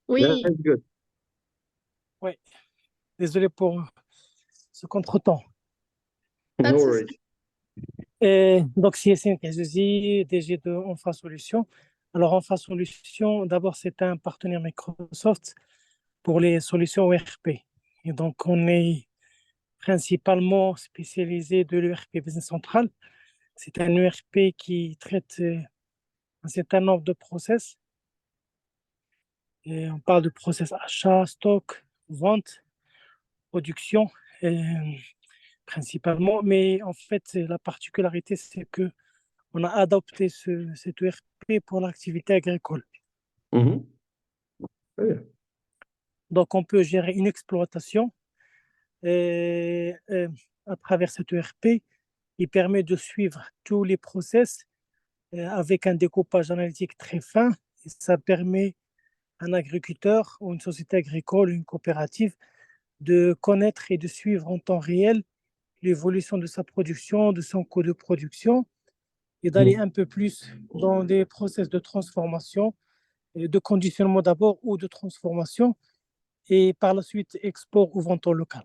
That's Oui, good. Oui, désolé pour ce contretemps. pas de No souci. worries. Et donc, si c'est une KSI, DG de Enfa Solutions. Alors, Enfa Solutions, d'abord, c'est un partenaire Microsoft pour les solutions ERP. Et donc, on est principalement spécialisé de l'ERP Business Central. C'est un ERP qui traite un certain nombre de process. Et on parle de process achat, stock, vente, production, principalement. Mais en fait, la particularité, c'est que on a adopté cet ERP pour l'activité agricole. Mhm. Très bien. Donc, on peut gérer une exploitation et à travers cet ERP. Il permet de suivre tous les process avec un découpage analytique très fin. Et ça permet à un agriculteur ou une société agricole, une coopérative, de connaître et de suivre en temps réel l'évolution de sa production, de son coût de production, et d'aller Mhm. un peu plus dans des process de transformation, de conditionnement d'abord ou de transformation, et par la suite export ou vente en local.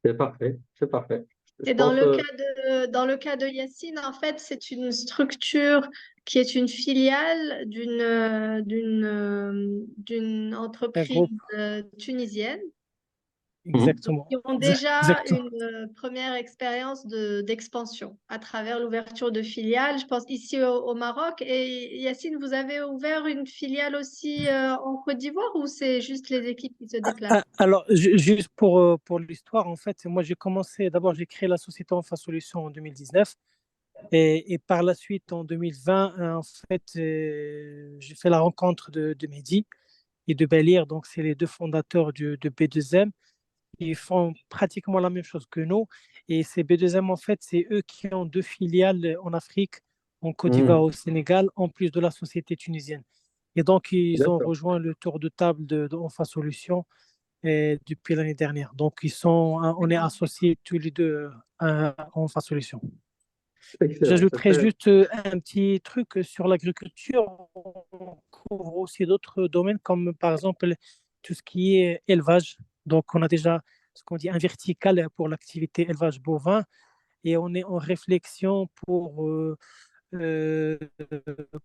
C'est parfait. C'est parfait. Je Et pense, dans le cas de Yacine, en fait, c'est une structure qui est une filiale d'une Un entreprise groupe, tunisienne. mhm. exactement. Qui ont déjà Exactement. une première expérience d'expansion à travers l'ouverture de filiales, je pense ici au Maroc. Et Yacine, vous avez ouvert une filiale aussi en Côte d'Ivoire ou c'est juste les équipes qui se déplacent? Alors, juste pour l'histoire, en fait, moi j'ai commencé, d'abord j'ai créé la société Enfa Solutions en 2019 et par la suite en 2020, en fait, j'ai fait la rencontre de Mehdi et de Belir, donc c'est les deux fondateurs de B2M. Ils font pratiquement la même chose que nous et ces B2M, en fait, c'est eux qui ont deux filiales en Afrique, en Côte d'Ivoire, Mhm. au Sénégal, en plus de la société tunisienne. Et donc, ils ont D'accord. rejoint le tour de table de Enfa Solutions depuis l'année dernière. Donc, on est associés tous les deux en Enfa Solutions. Excellent. C'est J'ajouterais très. juste un petit truc sur l'agriculture. On couvre aussi d'autres domaines comme par exemple tout ce qui est élevage. Donc, on a déjà ce qu'on dit un vertical pour l'activité élevage bovin et on est en réflexion euh,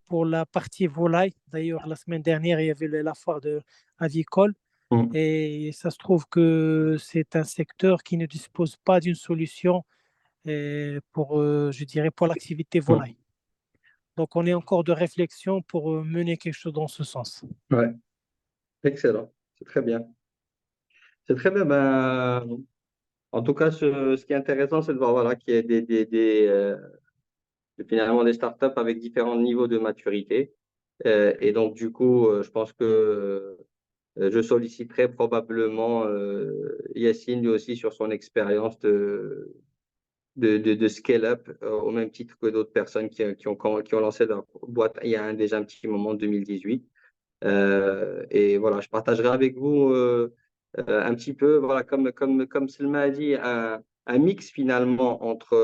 pour la partie volaille. D'ailleurs, la semaine dernière, il y avait la foire avicole. Mhm. Et ça se trouve que c'est un secteur qui ne dispose pas d'une solution je dirais, pour l'activité Mhm. volaille. Donc, on est encore de réflexion pour mener quelque chose dans ce sens. Ouais. Excellent. C'est très bien. C'est très bien. Ben, en tout cas, ce qui est intéressant, c'est de voir voilà, qu'il y a finalement des startups avec différents niveaux de maturité. Et donc, du coup, je pense que je solliciterai probablement Yacine lui aussi sur son expérience de scale-up, au même titre que d'autres personnes qui ont lancé leur boîte il y a déjà un petit moment, 2018. Et voilà, je partagerai avec vous un petit peu, voilà, comme Selma a dit, un mix finalement entre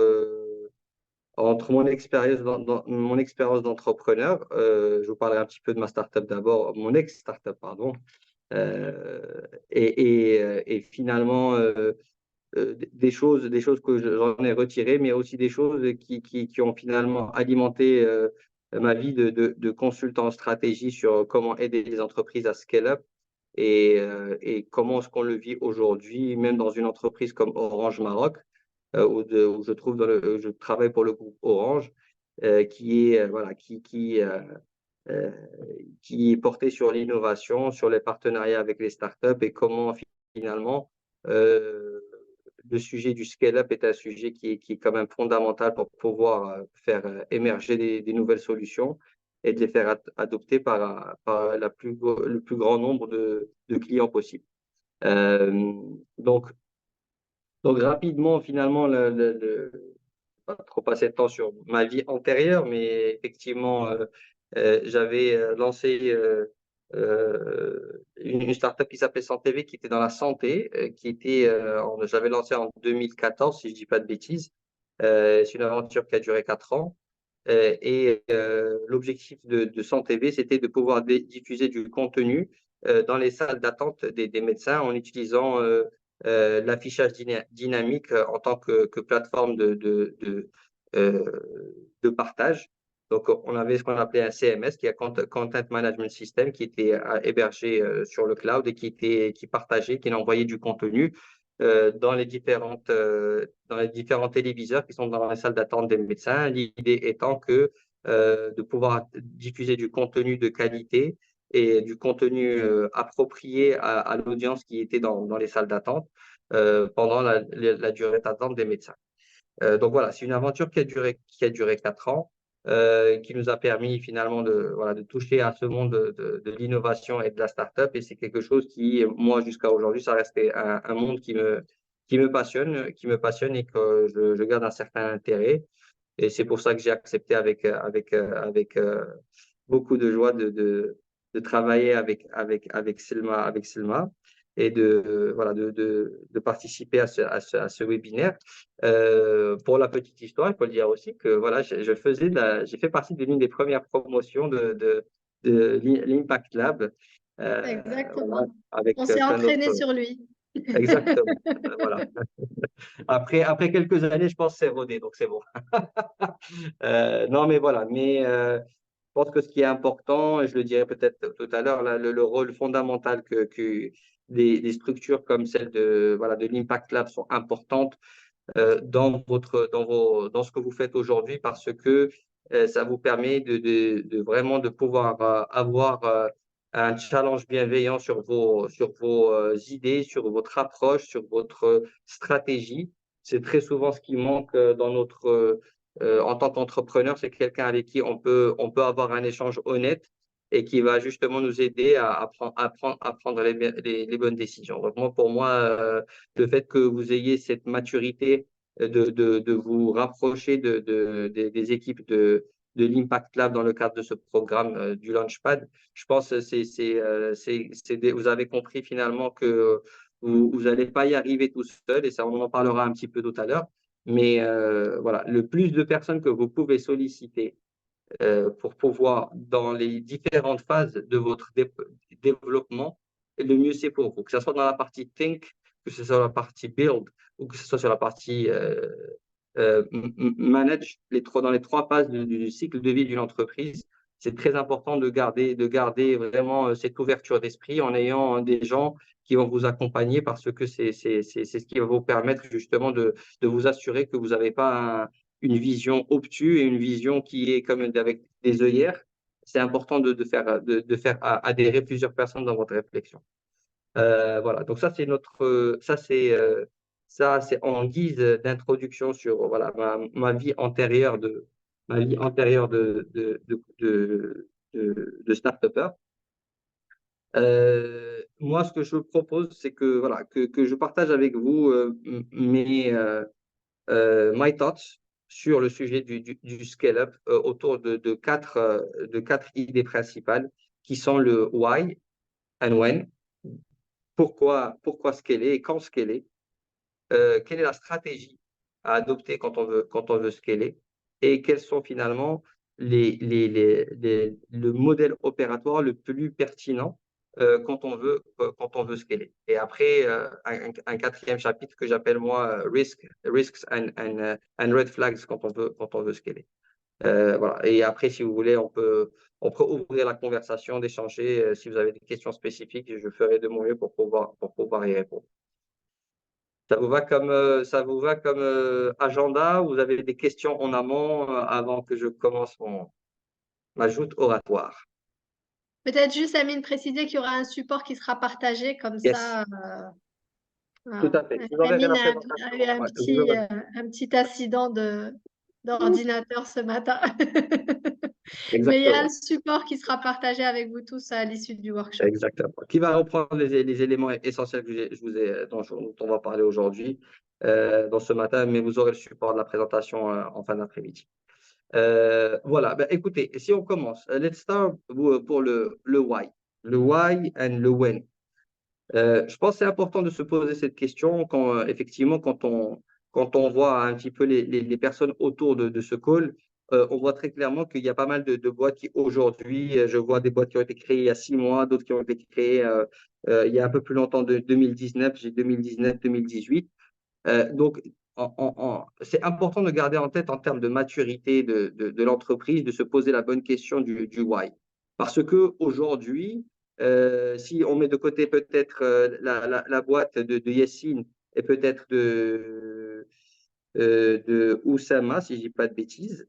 mon expérience d'entrepreneur. Je vous parlerai un petit peu de ma startup d'abord, mon ex-startup, pardon. Et finalement, des choses que j'en ai retirées, mais aussi des choses qui ont finalement alimenté ma vie de consultant en stratégie sur comment aider les entreprises à scale up et comment est-ce qu'on le vit aujourd'hui, même dans une entreprise comme Orange Maroc, où je travaille pour le groupe Orange, qui est, voilà, euh, qui est porté sur l'innovation, sur les partenariats avec les startups et comment finalement euh, le sujet du scale-up est un sujet qui est quand même fondamental pour pouvoir faire émerger des nouvelles solutions et de les faire adopter par le plus grand nombre de clients possible. Euh, donc, donc rapidement, finalement, pas trop passer de temps sur ma vie antérieure, mais effectivement, j'avais lancé une startup qui s'appelait SantéV, qui était dans la santé, j'avais lancé en 2014, si je dis pas de bêtises. C'est une aventure qui a duré 4 ans. L'objectif de SanTV, c'était de pouvoir diffuser du contenu dans les salles d'attente des médecins en utilisant l'affichage dynamique en tant que plateforme euh, de partage. Donc, on avait ce qu'on appelait un CMS, qui est Content Management System, qui était hébergé sur le cloud et qui partageait, qui envoyait du contenu dans les différents téléviseurs qui sont dans les salles d'attente des médecins. L'idée étant de pouvoir diffuser du contenu de qualité et du contenu approprié à l'audience qui était dans les salles d'attente pendant la durée d'attente des médecins. Donc voilà, c'est une aventure qui a duré 4 ans, qui nous a permis finalement de toucher à ce monde de l'innovation et de la start-up. Et c'est quelque chose qui, moi, jusqu'à aujourd'hui, ça restait un monde qui me passionne et que je garde un certain intérêt. Et c'est pour ça que j'ai accepté avec beaucoup de joie de travailler avec Selma et de participer à ce webinaire. Pour la petite histoire, il faut le dire aussi que voilà, j'ai fait partie de l'une des premières promotions de l'Impact Lab. Voilà, Exactement. avec On s'est plein entraîné d'autres. sur lui. Exactement. Voilà. Après quelques années, je pense que c'est rodé, donc c'est bon. Non, mais voilà. Je pense que ce qui est important, et je le dirai peut-être tout à l'heure, là, le rôle fondamental que des structures comme celle de l'Impact Lab sont importantes dans ce que vous faites aujourd'hui parce que ça vous permet de vraiment de pouvoir avoir un challenge bienveillant sur vos idées, sur votre approche, sur votre stratégie. C'est très souvent ce qui manque en tant qu'entrepreneur, c'est quelqu'un avec qui on peut avoir un échange honnête et qui va justement nous aider à prendre les bonnes décisions. Donc moi, pour moi, le fait que vous ayez cette maturité de vous rapprocher des équipes de l'Impact Lab dans le cadre de ce programme du Launchpad. Je pense que vous avez compris finalement que vous n'allez pas y arriver tout seul et ça, on en parlera un petit peu tout à l'heure. Mais voilà, le plus de personnes que vous pouvez solliciter pour pouvoir, dans les différentes phases de votre développement, le mieux c'est pour vous. Que ce soit dans la partie think, que ce soit dans la partie build ou que ce soit sur la partie manage, dans les 3 phases du cycle de vie d'une entreprise. C'est très important de garder vraiment cette ouverture d'esprit en ayant des gens qui vont vous accompagner parce que c'est ce qui va vous permettre justement de vous assurer que vous n'avez pas une vision obtuse et une vision qui est comme avec des œillères. C'est important de faire adhérer plusieurs personnes dans votre réflexion. Voilà, donc ça c'est en guise d'introduction sur voilà ma vie antérieure de start-upper. Moi, ce que je propose, c'est que voilà que je partage avec vous my thoughts sur le sujet du scale-up autour de quatre idées principales qui sont le why and when, pourquoi scaler et quand scaler, quelle est la stratégie à adopter quand on veut scaler et quels sont finalement le modèle opératoire le plus pertinent quand on veut scaler. Et après, un quatrième chapitre que j'appelle moi risks and red flags quand on veut scaler. Voilà. Et après, si vous voulez, on peut ouvrir la conversation, d'échanger. Si vous avez des questions spécifiques, je ferai de mon mieux pour pouvoir y répondre. Ça vous va comme agenda? Vous avez des questions en amont avant que je commence ma joute oratoire? Peut-être juste, Amine, préciser qu'il y aura un support qui sera partagé comme Yes, ça. tout Voilà. à fait. Je vous enverrai Amine la a eu présentation. Ouais, je vous enverrai. un petit accident d'ordinateur ce matin. Mais il y a un Exactement. support qui sera partagé avec vous tous à l'issue du workshop. Exactement. Qui va reprendre les éléments essentiels dont on va parler aujourd'hui, dans ce matin, mais vous aurez le support de la présentation en fin d'après-midi. Voilà, ben, écoutez, si on commence, let's start pour le why. Le why and le when. Je pense que c'est important de se poser cette question effectivement, quand on voit un petit peu les personnes autour de ce call, on voit très clairement qu'il y a pas mal de boîtes qui aujourd'hui, je vois des boîtes qui ont été créées il y a 6 mois, d'autres qui ont été créées il y a un peu plus longtemps, de 2019, j'ai 2019-2018. Donc, c'est important de garder en tête en termes de maturité de l'entreprise, de se poser la bonne question du why. Parce que aujourd'hui, si on met de côté peut-être la boîte de Yessine et peut-être de Oussama, si je dis pas de bêtises,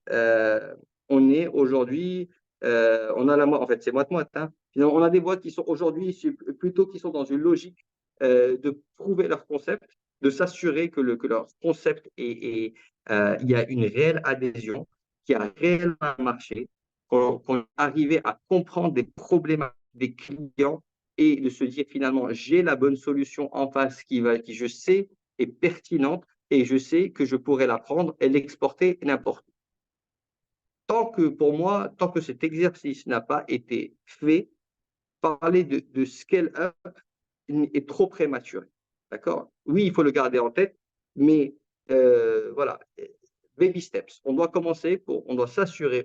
on est aujourd'hui, on a en fait, c'est moite-moite, hein. On a des boîtes qui sont aujourd'hui plutôt qui sont dans une logique de prouver leur concept, de s'assurer que leur concept il y a une réelle adhésion, qu'il y a réellement un marché, qu'on est arrivé à comprendre des problèmes des clients et de se dire finalement, j'ai la bonne solution en face qui je sais est pertinente et je sais que je pourrais la prendre et l'exporter n'importe où. Tant que, pour moi, tant que cet exercice n'a pas été fait, parler de scale-up est trop prématuré. D'accord? Oui, il faut le garder en tête, mais voilà, baby steps. On doit commencer on doit s'assurer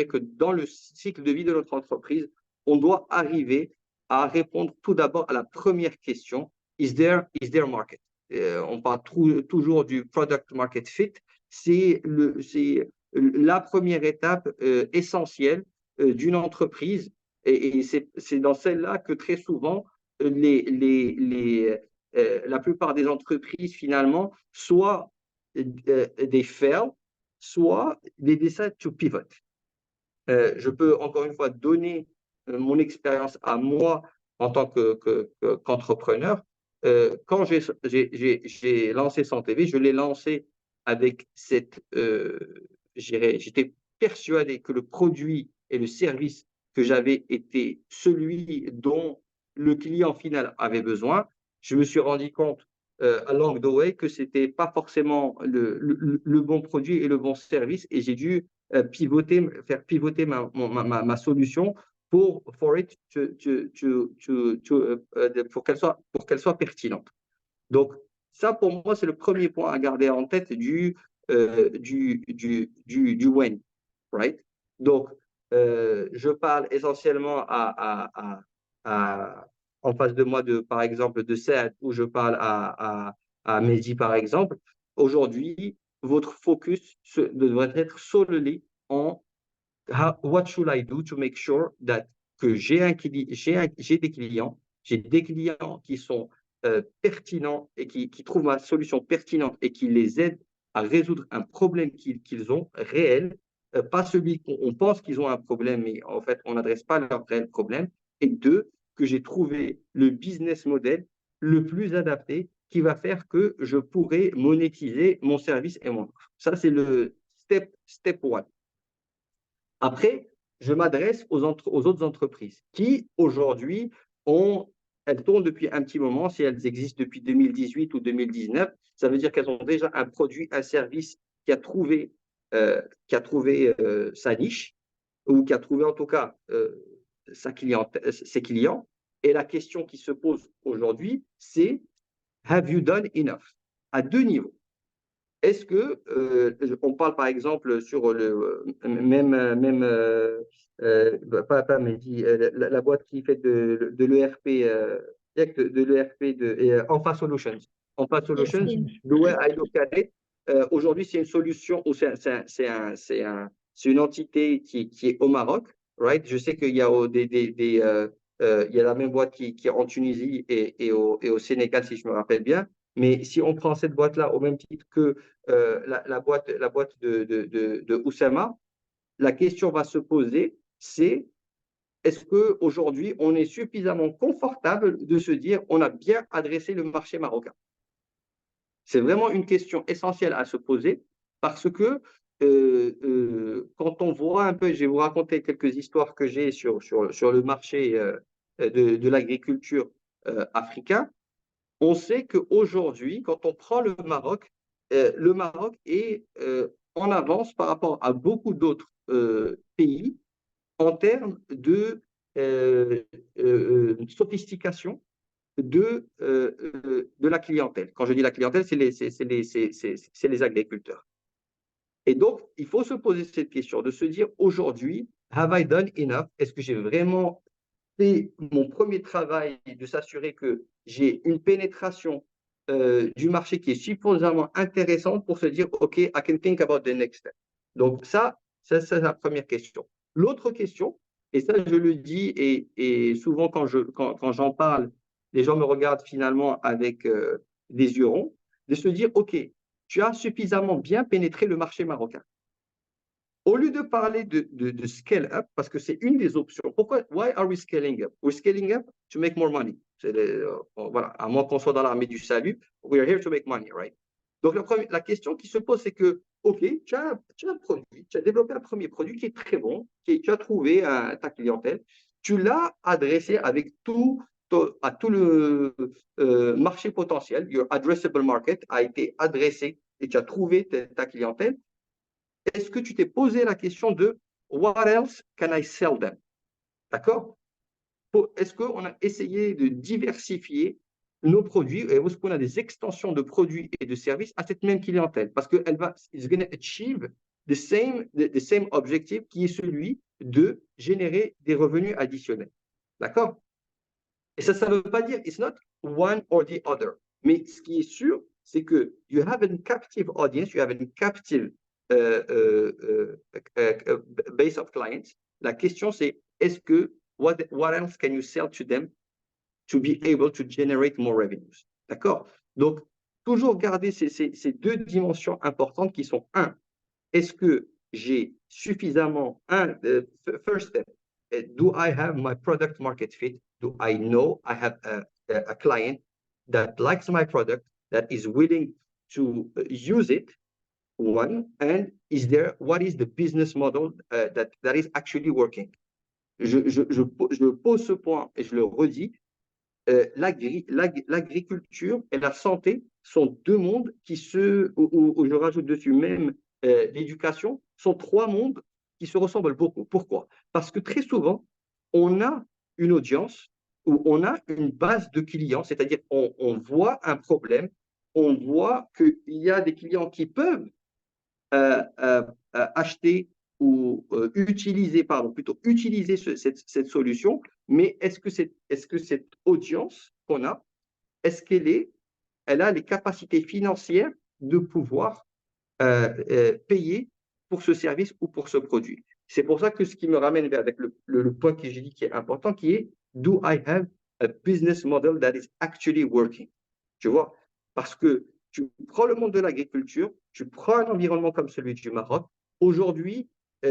que dans le cycle de vie de notre entreprise, on doit arriver à répondre tout d'abord à la première question, is there market? On parle toujours du product market fit. C'est la première étape essentielle d'une entreprise et c'est dans celle-là que très souvent la plupart des entreprises, finalement, soit des fail, soit des decide to pivot. Je peux encore une fois donner mon expérience à moi en tant qu'entrepreneur. Quand j'ai lancé Santé V, je l'ai lancé avec j'étais persuadé que le produit et le service que j'avais était celui dont le client final avait besoin. Je me suis rendu compte along the way que c'était pas forcément le bon produit et le bon service et j'ai dû faire pivoter ma solution pour qu'elle soit pertinente. Donc, ça, pour moi, c'est le premier point à garder en tête du when, right? Donc, je parle essentiellement en face de moi, par exemple, de Saad, où je parle à Mehdi, par exemple. Aujourd'hui, votre focus devrait être solely en what should I do to make sure that que j'ai des clients qui sont pertinents et qui trouvent ma solution pertinente et qui les aident à résoudre un problème qu'ils ont réel, pas celui qu'on pense qu'ils ont un problème, mais en fait, on n'adresse pas leur réel problème. Et deux, que j'ai trouvé le business model le plus adapté qui va faire que je pourrai monétiser mon service et mon offre. Ça, c'est le step one. Après, je m'adresse aux autres entreprises qui, aujourd'hui, elles tournent depuis un petit moment. Si elles existent depuis 2018 ou 2019, ça veut dire qu'elles ont déjà un produit, un service qui a trouvé sa niche ou qui a trouvé en tout cas ses clients. Et la question qui se pose aujourd'hui, c'est have you done enough? À deux niveaux. Est-ce que, on parle par exemple sur le même pas Mehdi, la boîte qui fait de l'ERP, de l'ERP Enfa Solutions. Enfa Solutions, the way I look at it, aujourd'hui c'est une solution, ou c'est une entité qui est au Maroc, right? Je sais qu'il y a il y a la même boîte qui est en Tunisie et au Sénégal, si je me rappelle bien. Mais si on prend cette boîte-là au même titre que la boîte de Oussama, la question va se poser, c'est est-ce qu'aujourd'hui, on est suffisamment confortable de se dire on a bien adressé le marché marocain? C'est vraiment une question essentielle à se poser parce que quand on voit un peu, je vais vous raconter quelques histoires que j'ai sur le marché de l'agriculture africain. On sait qu'aujourd'hui, quand on prend le Maroc est en avance par rapport à beaucoup d'autres pays en termes de sophistication de la clientèle. Quand je dis la clientèle, c'est les agriculteurs. Et donc, il faut se poser cette question, de se dire aujourd'hui, have I done enough? Est-ce que j'ai vraiment fait mon premier travail de s'assurer que j'ai une pénétration du marché qui est suffisamment intéressante pour se dire, OK, I can think about the next step. Donc, ça c'est la première question. L'autre question, et ça, je le dis, et souvent quand j'en parle, les gens me regardent finalement avec des yeux ronds, de se dire, OK, tu as suffisamment bien pénétré le marché marocain. Au lieu de parler de scale up, parce que c'est une des options. Pourquoi? Why are we scaling up? We're scaling up to make more money. Voilà, à moins qu'on soit dans l'armée du salut, we're here to make money, right? Donc la question qui se pose, c'est que, OK, tu as un produit, tu as développé un premier produit qui est très bon, tu as trouvé ta clientèle, tu l'as adressé avec à tout le marché potentiel, your addressable market a été adressé et tu as trouvé ta clientèle. Est-ce que tu t'es posé la question de what else can I sell them? D'accord? Est-ce qu'on a essayé de diversifier nos produits et est-ce qu'on a des extensions de produits et de services à cette même clientèle? Parce qu'elle va achieve the same objectif qui est celui de générer des revenus additionnels. D'accord? Et ça ne veut pas dire it's not one or the other. Mais ce qui est sûr, c'est que you have a captive audience, you have a captive base of clients. La question, c'est est-ce que what else can you sell to them to be able to generate more revenues? D'accord? Donc, toujours garder ces deux dimensions importantes qui sont est-ce que j'ai suffisamment first step, do I have my product market fit? Do I know I have a client that likes my product, that is willing to use it? One, and what is the business model that is actually working? Je pose ce point et je le redis. L'agriculture et la santé sont deux mondes où je rajoute dessus même l'éducation, sont trois mondes qui se ressemblent beaucoup. Pourquoi? Parce que très souvent, on a une audience ou on a une base de clients, c'est-à-dire on voit un problème, on voit qu'il y a des clients qui peuvent acheter ou utiliser cette solution, mais est-ce que cette audience qu'on a, est-ce elle a les capacités financières de pouvoir payer pour ce service ou pour ce produit? C'est pour ça que ce qui me ramène avec le point que j'ai dit qui est important, qui est do I have a business model that is actually working? Tu vois? Parce que tu prends le monde de l'agriculture, tu prends un environnement comme celui du Maroc. Aujourd'hui,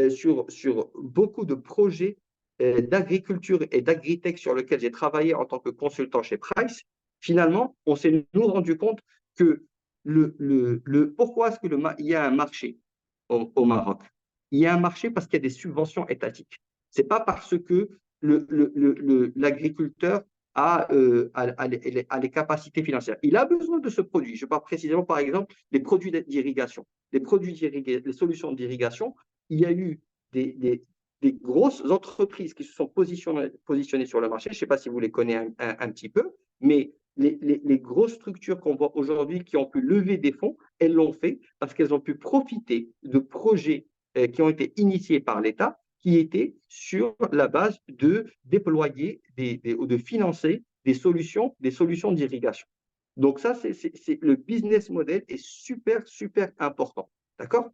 sur beaucoup de projets d'agriculture et d'agritech sur lesquels j'ai travaillé en tant que consultant chez Price, finalement, on s'est nous rendu compte que pourquoi est-ce qu'il y a un marché au Maroc? Il y a un marché parce qu'il y a des subventions étatiques. Ce n'est pas parce que l'agriculteur a les capacités financières. Il a besoin de ce produit. Je parle précisément, par exemple, des produits d'irrigation. Les solutions d'irrigation, il y a eu des grosses entreprises qui se sont positionnées sur le marché. Je ne sais pas si vous les connaissez un petit peu, mais les grosses structures qu'on voit aujourd'hui qui ont pu lever des fonds, elles l'ont fait parce qu'elles ont pu profiter de projets qui ont été initiés par l'État, qui étaient sur la base de déployer ou de financer des solutions d'irrigation. Donc ça, le business model est super, super important. D'accord?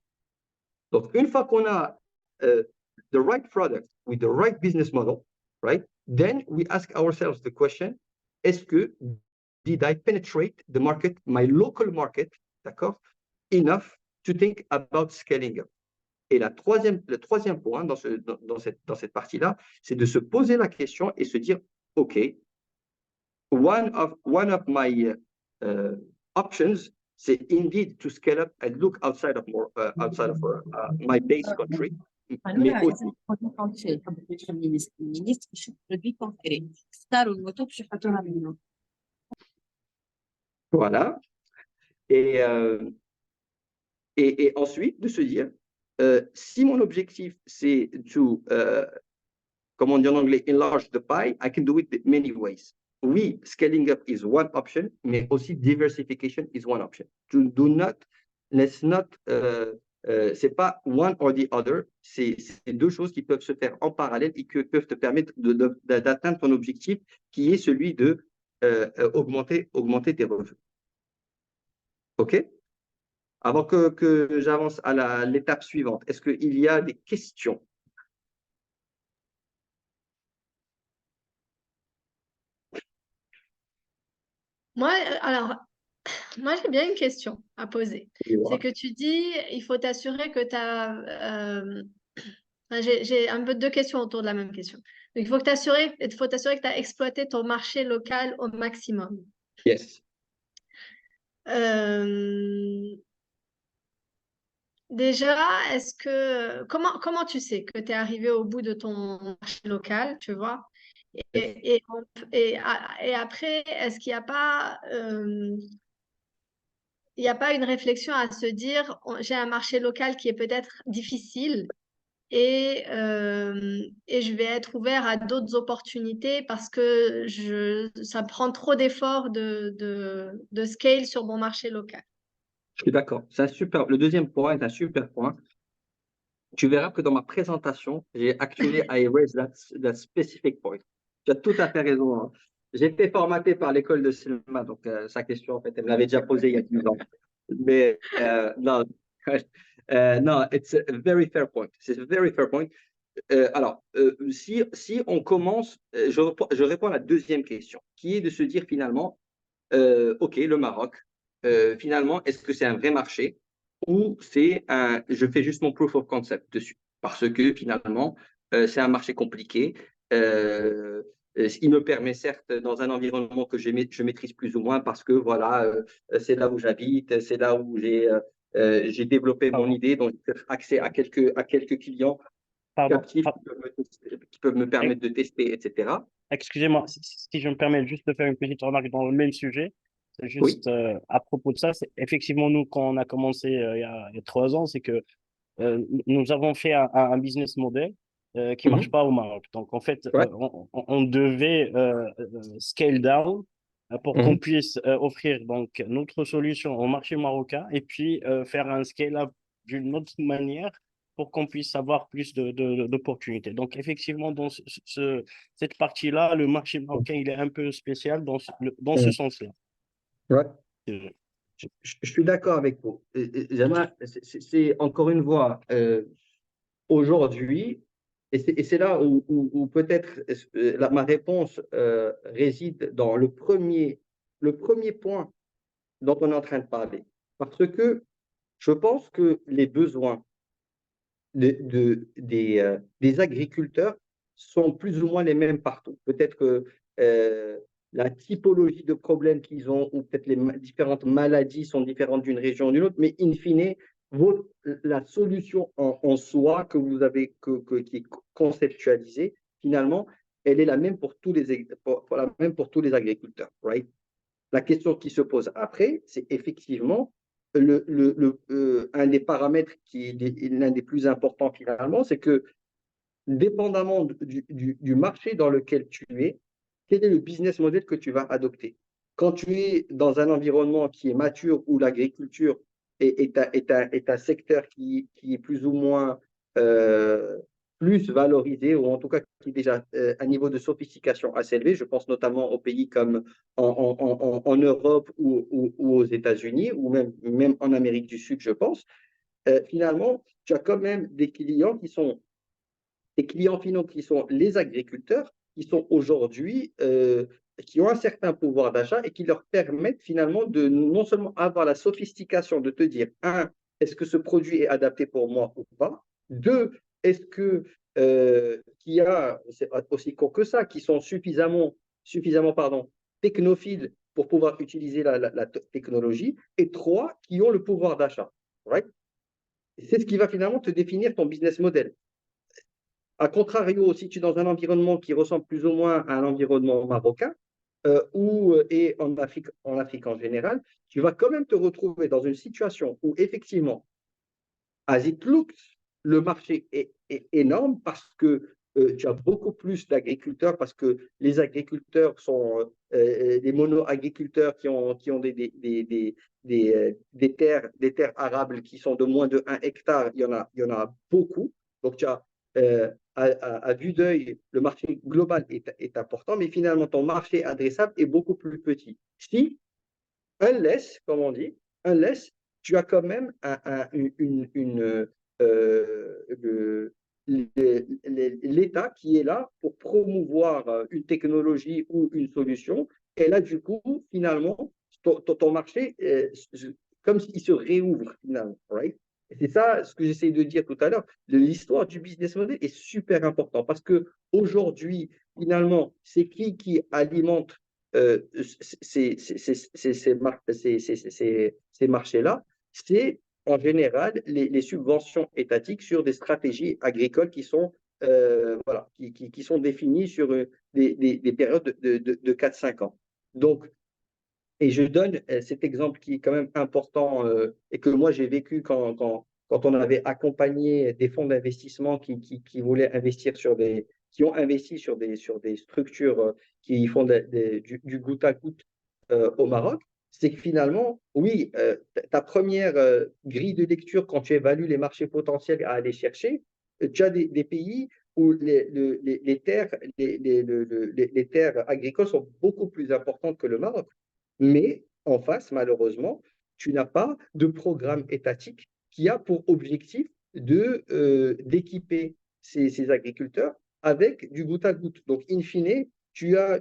Donc, une fois qu'on a the right product with the right business model, right, then we ask ourselves the question, est-ce que did I penetrate the market, my local market, d'accord, enough to think about scaling up? Et le troisième point dans cette partie-là, c'est de se poser la question et se dire, OK, one of my options, c'est indeed to scale up and look outside of my base country. Mais aussi, voilà. Et ensuite, de se dire, si mon objectif, c'est to, comme on dit en anglais, enlarge the pie, I can do it in many ways. Oui, scaling up is one option, mais aussi diversification is one option. Let's not C'est pas one or the other, c'est deux choses qui peuvent se faire en parallèle et qui peuvent te permettre d'atteindre ton objectif qui est celui de augmenter tes revenus. OK? Avant que j'avance à l'étape suivante, est-ce qu'il y a des questions? Moi, alors, moi, j'ai bien une question à poser. C'est que tu dis, il faut t'assurer que tu as... j'ai un peu deux questions autour de la même question. Donc, il faut t'assurer que tu as exploité ton marché local au maximum. Yes. Déjà, comment tu sais que tu es arrivé au bout de ton marché local, tu vois? Et après, est-ce qu'il n'y a pas, il n'y a pas une réflexion à se dire, j'ai un marché local qui est peut-être difficile et je vais être ouvert à d'autres opportunités parce que ça prend trop d'efforts de scale sur mon marché local. Je suis d'accord. Le deuxième point est un super point. Tu verras que dans ma présentation, j'ai actually I raised that specific point. Tu as tout à fait raison, hein. J'ai été formaté par l'école de cinéma, donc sa question, en fait, elle me l'avait déjà posée il y a 10 ans. Mais non, non, it's a very fair point. C'est a very fair point. Alors, si on commence, je réponds à la deuxième question, qui est de se dire finalement, OK, le Maroc, finalement, est-ce que c'est un vrai marché ou je fais juste mon proof of concept dessus? Parce que finalement, c'est un marché compliqué. Il me permet certes, dans un environnement que je maîtrise plus ou moins, parce que voilà, c'est là où j'habite, c'est là où j'ai développé mon Pardon, idée, donc j'ai accès à quelques clients pardon, captifs qui peuvent me Ex- permettre de tester, etc. excusez-moi, si je me permets juste de faire une petite remarque dans le même sujet, c'est Oui. juste à propos de ça, c'est effectivement nous, quand on a commencé il y a 3 ans, c'est que nous avons fait un business model qui marche Mhm. pas au Maroc. Donc, en fait, Ouais. on devait scale down pour qu'on Mhm. puisse offrir donc notre solution au marché marocain et puis faire un scale-up d'une autre manière pour qu'on puisse avoir plus d'opportunités. Donc, effectivement, dans cette partie-là, le marché marocain, il est un peu spécial dans ce Mhm. sens-là. Ouais. Euh, Je suis d'accord avec vous. Jamal, c'est encore une fois, aujourd'hui, et c'est là où peut-être ma réponse réside dans le premier point dont on est en train de parler. Parce que je pense que les besoins des agriculteurs sont plus ou moins les mêmes partout. Peut-être que euh, la typologie de problèmes qu'ils ont, ou peut-être les différentes maladies sont différentes d'une région à d'une autre, mais in fine, la solution en soi que vous avez, qui est conceptualisée, finalement, elle est la même la même pour tous les agriculteurs, right? La question qui se pose après, c'est effectivement un des paramètres qui est l'un des plus importants finalement, c'est que dépendamment du marché dans lequel tu es, quel est le business model que tu vas adopter? Quand tu es dans un environnement qui est mature, où l'agriculture est un secteur qui est plus ou moins euh, plus valorisé, ou en tout cas qui est déjà un niveau de sophistication assez élevé, je pense notamment aux pays comme en Europe ou aux États-Unis, ou même en Amérique du Sud, je pense, finalement, tu as quand même des clients finaux qui sont les agriculteurs, qui sont aujourd'hui, qui ont un certain pouvoir d'achat et qui leur permettent finalement de non seulement avoir la sophistication de te dire, un, est-ce que ce produit est adapté pour moi ou pas? Deux, est-ce que qu'il y a, c'est aussi court que ça, qui sont suffisamment technophiles pour pouvoir utiliser la technologie? Et trois, qui ont le pouvoir d'achat. Right? C'est ce qui va finalement te définir ton business model. A contrario, si tu es dans un environnement qui ressemble plus ou moins à un environnement marocain, et en Afrique en général, tu vas quand même te retrouver dans une situation où effectivement, as it looks, le marché est énorme parce que tu as beaucoup plus d'agriculteurs parce que les agriculteurs sont des mono-agriculteurs qui ont des terres arables qui sont de moins de 1 hectare. Il y en a beaucoup. Donc, tu as, à vue d'œil, le marché global est important, mais finalement, ton marché adressable est beaucoup plus petit. Si, unless, comme on dit, unless, tu as quand même l'État qui est là pour promouvoir une technologie ou une solution. Et là, du coup, finalement, ton marché, comme s'il se réouvre finalement. Right? Et c'est ça ce que j'essaie de dire tout à l'heure. L'histoire du business model est super important parce que aujourd'hui, finalement, c'est qui alimente ces marchés-là? C'est en général les subventions étatiques sur des stratégies agricoles qui sont, voilà, qui sont définies sur des périodes de 4-5 ans. Donc, et je donne cet exemple qui est quand même important et que moi j'ai vécu quand on avait accompagné des fonds d'investissement qui voulaient investir qui ont investi sur des structures qui font du goutte à goutte au Maroc, c'est que finalement, oui, ta première grille de lecture quand tu évalues les marchés potentiels à aller chercher, tu as des pays où les terres, les terres agricoles sont beaucoup plus importantes que le Maroc. Mais en face, malheureusement, tu n'as pas de programme étatique qui a pour objectif d'équiper ces agriculteurs avec du goutte à goutte. Donc, in fine, tu as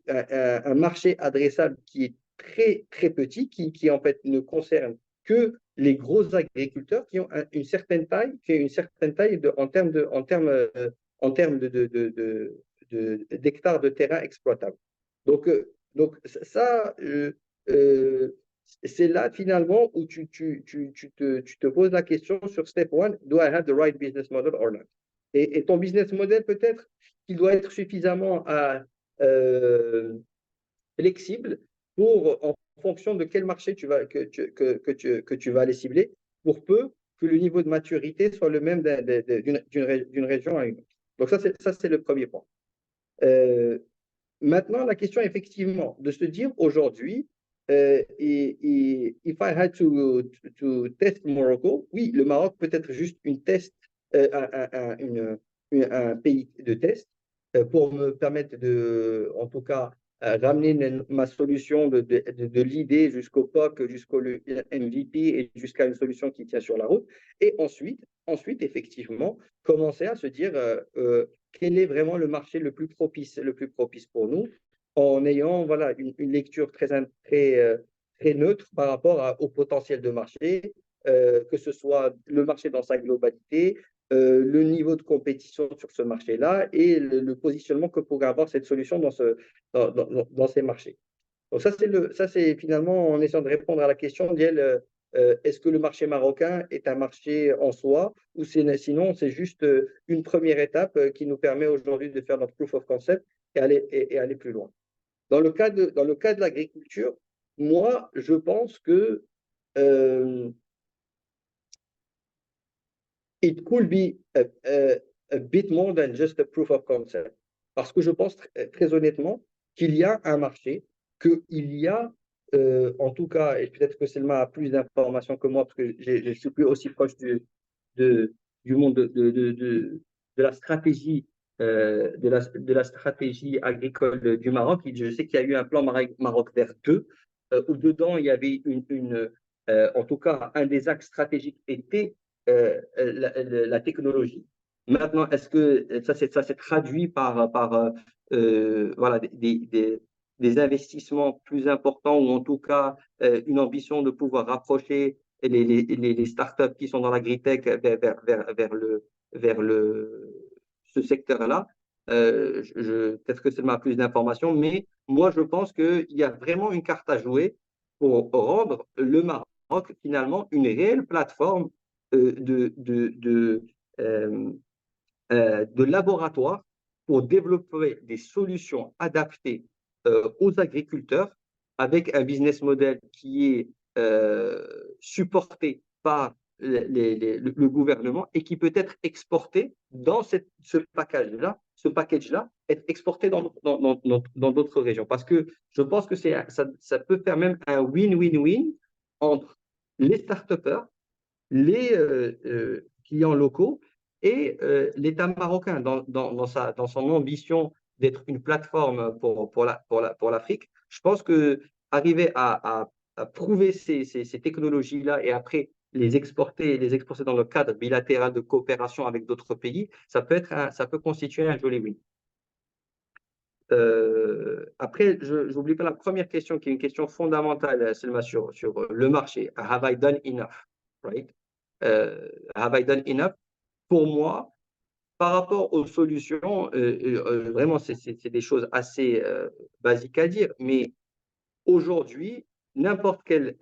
un marché adressable qui est très, très petit, qui en fait ne concerne que les gros agriculteurs qui ont une certaine taille, en termes d'hectares de terrain exploitable. Donc ça, c'est là finalement où tu te poses la question sur step one, do I have the right business model or not? Et ton business model peut-être qu'il doit être suffisamment flexible en fonction de quel marché que tu vas aller cibler, pour peu que le niveau de maturité soit le même d'une région à une autre. Donc ça, c'est le premier point. Maintenant, la question, effectivement, de se dire aujourd'hui, if I had to test Morocco, oui, le Maroc peut être juste un pays de test pour me permettre en tout cas, ramener ma solution de l'idée jusqu'au POC, jusqu'au MVP et jusqu'à une solution qui tient sur la route. Et ensuite effectivement, commencer à se dire quel est vraiment le marché le plus propice pour nous, en ayant voilà, une lecture très neutre par rapport au potentiel de marché, que ce soit le marché dans sa globalité, le niveau de compétition sur ce marché-là et le positionnement que pourrait avoir cette solution dans ces marchés. Donc ça, c'est finalement en essayant de répondre à la question d'elle, est-ce que le marché marocain est un marché en soi ou sinon c'est juste une première étape qui nous permet aujourd'hui de faire notre proof of concept et aller plus loin. Dans le cas de l'agriculture, moi, je pense que it could be a bit more than just a proof of concept. Parce que je pense très honnêtement qu'il y a un marché, qu'il y a, en tout cas, et peut-être que Selma a plus d'informations que moi, parce que je ne suis plus aussi proche du monde de la stratégie, de la stratégie agricole du Maroc. Je sais qu'il y a eu un plan Maroc Vert 2, où dedans, il y avait en tout cas, un des axes stratégiques était la technologie. Maintenant, est-ce que ça s'est traduit par voilà, des investissements plus importants ou en tout cas une ambition de pouvoir rapprocher les startups qui sont dans l'agritech vers ce secteur-là? Peut-être que c'est ma plus d'informations, mais moi, je pense qu'il y a vraiment une carte à jouer pour rendre le Maroc finalement une réelle plateforme de laboratoire pour développer des solutions adaptées aux agriculteurs avec un business model qui est supporté par le gouvernement et qui peut être exporté dans ce package-là, être exporté dans d'autres régions. Parce que je pense que ça peut faire même un win-win-win entre les start-upers, les clients locaux et l'État marocain dans son ambition d'être une plateforme pour l'Afrique. Je pense que arriver à prouver ces technologies-là et après les exporter dans le cadre bilatéral de coopération avec d'autres pays, ça peut constituer un joli win. Après, je n'oublie pas la première question qui est une question fondamentale, Selma, sur le marché. Have I done enough? Right? Have I done enough? Pour moi, par rapport aux solutions, vraiment, c'est des choses assez basiques à dire, mais aujourd'hui, n'importe quelle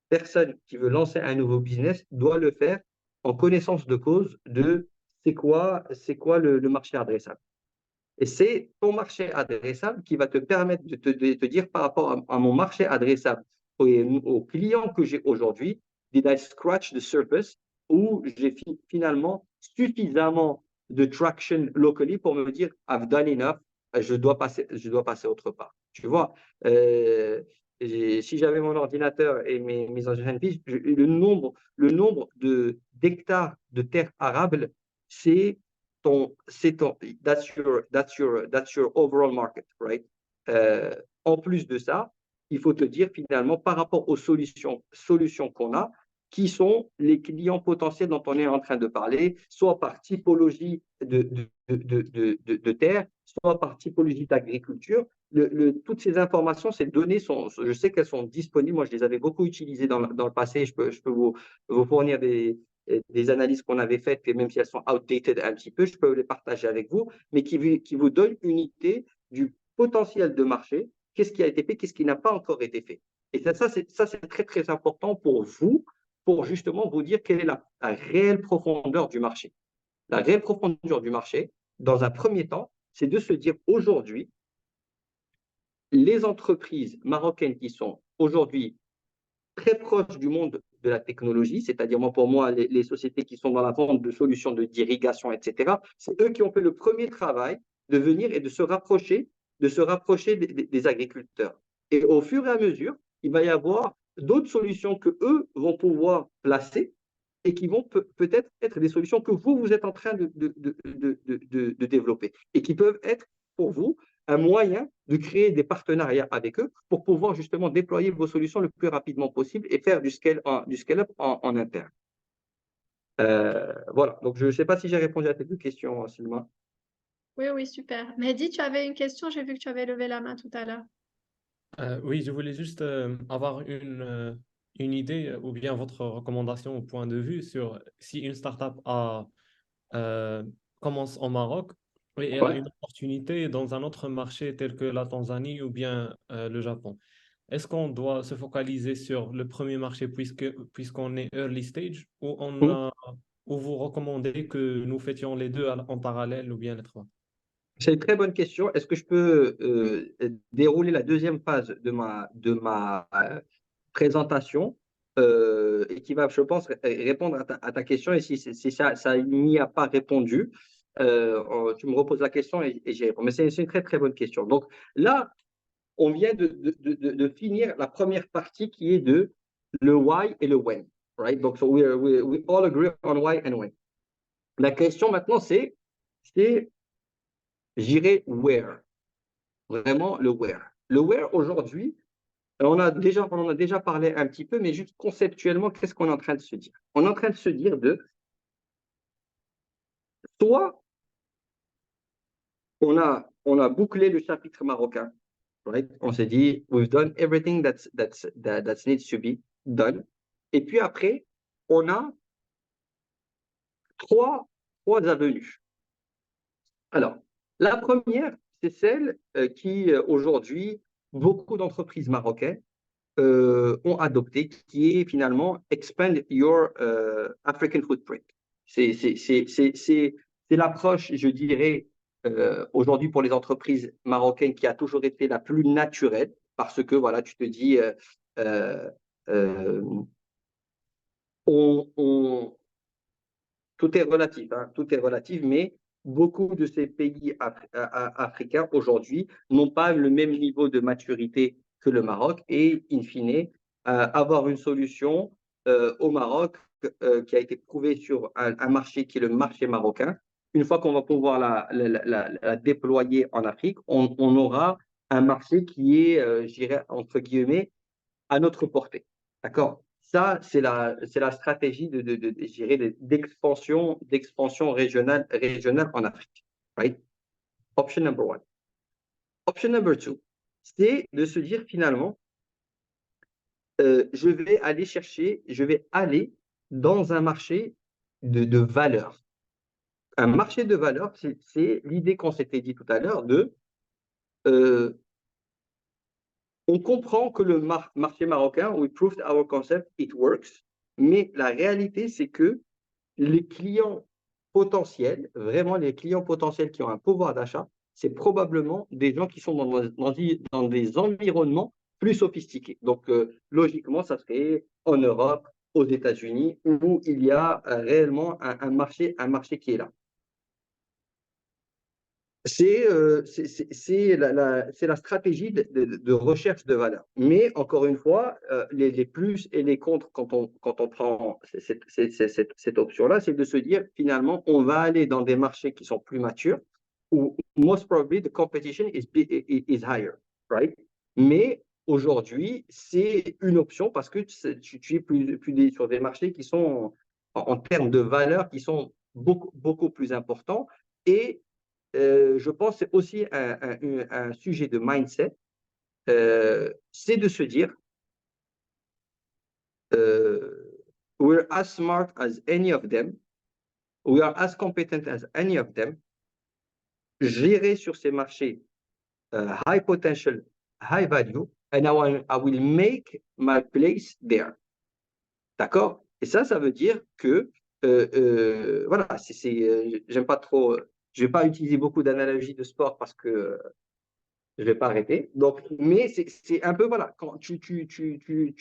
personne qui veut lancer un nouveau business doit le faire en connaissance de cause de c'est quoi le marché adressable. Et c'est ton marché adressable qui va te permettre de te dire par rapport à mon marché adressable, aux clients que j'ai aujourd'hui, did I scratch the surface ou j'ai finalement suffisamment de traction locally pour me dire I've done enough, je dois passer autre part. Tu vois, si j'avais mon ordinateur et mes anciennes pistes, le nombre d'hectares de terres arables, that's your overall market, right? En plus de ça, il faut te dire finalement par rapport aux solutions qu'on a, qui sont les clients potentiels dont on est en train de parler, soit par typologie de terre, soit par typologie d'agriculture. Toutes ces informations, ces données, je sais qu'elles sont disponibles. Moi, je les avais beaucoup utilisées dans le passé. Je peux vous fournir des analyses qu'on avait faites, et même si elles sont outdated un petit peu, je peux les partager avec vous, mais qui vous donnent une idée du potentiel de marché, qu'est-ce qui a été fait, qu'est-ce qui n'a pas encore été fait. Et ça c'est très, très important pour vous, pour justement vous dire quelle est la réelle profondeur du marché. La réelle profondeur du marché, dans un premier temps, c'est de se dire aujourd'hui, les entreprises marocaines qui sont aujourd'hui très proches du monde de la technologie, c'est-à-dire pour moi, les sociétés qui sont dans la vente de solutions d'irrigation, etc., c'est eux qui ont fait le premier travail de venir et de se rapprocher des agriculteurs. Et au fur et à mesure, il va y avoir d'autres solutions que eux vont pouvoir placer et qui vont peut-être être des solutions que vous êtes en train de développer et qui peuvent être pour vous un moyen de créer des partenariats avec eux pour pouvoir justement déployer vos solutions le plus rapidement possible et faire du scale-up en interne. Voilà, donc je ne sais pas si j'ai répondu à tes deux questions, Sylvain. Oui, super. Mehdi, tu avais une question, j'ai vu que tu avais levé la main tout à l'heure. Oui, je voulais juste avoir une idée ou bien votre recommandation au point de vue sur si une startup commence au Maroc et elle a une opportunité dans un autre marché tel que la Tanzanie ou bien le Japon. Est-ce qu'on doit se focaliser sur le premier marché puisqu'on est early stage ou vous recommandez que nous faisions les deux en parallèle ou bien les trois? C'est une très bonne question. Est-ce que je peux dérouler la deuxième phase de ma présentation et qui va, je pense, répondre à ta question. Et si ça n'y a pas répondu, tu me reposes la question et j'y réponds. Mais c'est une très, très bonne question. Donc là, on vient de finir la première partie qui est de le why et le when. Right? Donc, we all agree on why and when. La question maintenant, c'est j'irai where. Vraiment le where. Le where aujourd'hui, on en a déjà parlé un petit peu, mais juste conceptuellement, qu'est-ce qu'on est en train de se dire? On est en train de se dire soit on a bouclé le chapitre marocain, right? On s'est dit, we've done everything that needs to be done. Et puis après, on a trois avenues. Alors, la première, c'est celle qui, aujourd'hui, beaucoup d'entreprises marocaines ont adopté, qui est finalement expand your African footprint. C'est l'approche, je dirais, aujourd'hui pour les entreprises marocaines qui a toujours été la plus naturelle, parce que voilà, tu te dis, euh, on, on- tout est relatif, hein, tout est relatif, mais beaucoup de ces pays africains aujourd'hui n'ont pas le même niveau de maturité que le Maroc et, in fine, avoir une solution au Maroc qui a été prouvée sur un marché qui est le marché marocain. Une fois qu'on va pouvoir la déployer en Afrique, on aura un marché qui est, je dirais, entre guillemets, à notre portée. D'accord? Ça, c'est la stratégie je dirais, d'expansion régionale en Afrique. Right? Option number one. Option number two, c'est de se dire finalement, je vais aller dans un marché de valeur. Un marché de valeur, c'est l'idée qu'on s'était dit tout à l'heure de euh, on comprend que le marché marocain, we proved our concept, it works, mais la réalité, c'est que les clients potentiels, vraiment les clients potentiels qui ont un pouvoir d'achat, c'est probablement des gens qui sont dans des environnements plus sophistiqués. Donc, logiquement, ça serait en Europe, aux États-Unis, où il y a réellement un marché qui est là. C'est la stratégie de recherche de valeur. Mais encore une fois, les plus et les contre quand on prend cette option-là, c'est de se dire finalement, on va aller dans des marchés qui sont plus matures où most probably the competition is higher, right? Mais aujourd'hui, c'est une option parce que tu es plus sur des marchés qui sont en termes de valeur qui sont beaucoup plus importants et je pense que c'est aussi un sujet de mindset, c'est de se dire, we're as smart as any of them, we are as competent as any of them, gérer sur ces marchés high potential, high value, and I will make my place there. D'accord? Et ça veut dire que, voilà, j'aime pas trop, je vais pas utiliser beaucoup d'analogies de sport parce que je vais pas arrêter. Donc, mais c'est un peu, voilà, quand tu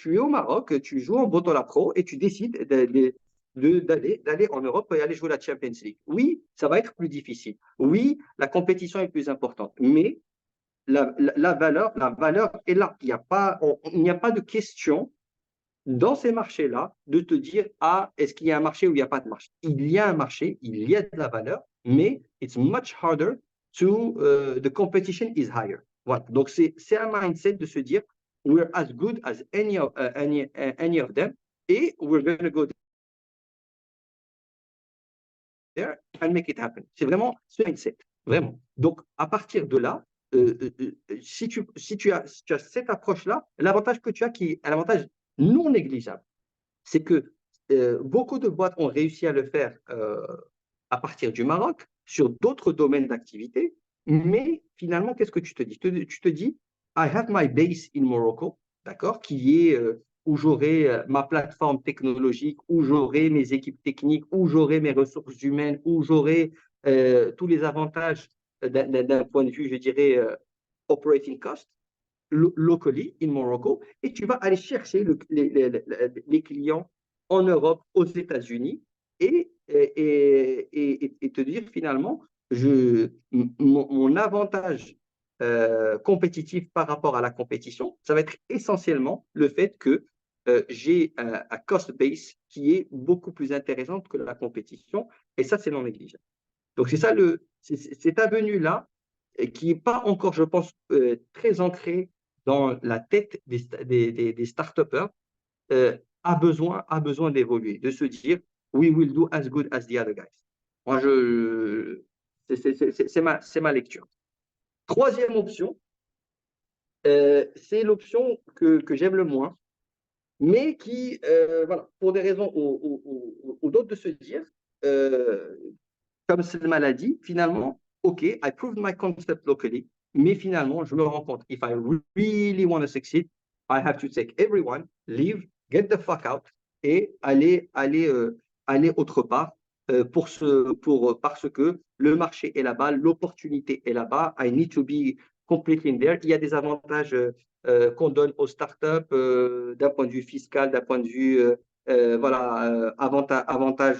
es au Maroc, tu joues en Botola Pro et tu décides d'aller en Europe et aller jouer la Champions League. Oui, ça va être plus difficile. Oui, la compétition est plus importante, mais la valeur est là. Il n'y a pas de question dans ces marchés-là de te dire, ah, est-ce qu'il y a un marché ou il n'y a pas de marché? Il y a un marché, il y a de la valeur, mais it's much harder the competition is higher. Voilà. Donc, c'est un mindset de se dire, we're as good as any of them, et we're going to go there and make it happen. C'est vraiment ce mindset, vraiment. Donc, à partir de là, si tu as cette approche-là, l'avantage que tu as, qui est un avantage non négligeable, c'est que beaucoup de boîtes ont réussi à le faire à partir du Maroc, sur d'autres domaines d'activité, mais finalement, qu'est-ce que tu te dis? Tu te dis, I have my base in Morocco, d'accord, qui est où j'aurai ma plateforme technologique, où j'aurai mes équipes techniques, où j'aurai mes ressources humaines, où j'aurai tous les avantages d'un point de vue, je dirais, operating cost, locally in Morocco, et tu vas aller chercher les clients en Europe, aux États-Unis, et te dire finalement, mon avantage compétitif par rapport à la compétition, ça va être essentiellement le fait que j'ai un cost base qui est beaucoup plus intéressante que la compétition, et ça, c'est non négligeable. Donc, c'est ça, cette avenue-là, qui n'est pas encore, je pense, très ancrée dans la tête des start-upers, a besoin d'évoluer, de se dire, we will do as good as the other guys. Moi, c'est ma lecture. Troisième option, c'est l'option que j'aime le moins, mais qui, voilà, pour des raisons ou d'autres, de se dire, comme cette maladie, finalement, OK, I proved my concept locally, mais finalement, je me rends compte, if I really want to succeed, I have to take everyone, leave, get the fuck out, et aller autre part parce que le marché est là-bas, l'opportunité est là-bas, I need to be completely in there. Il y a des avantages qu'on donne aux startups d'un point de vue fiscal, d'un point de vue avantage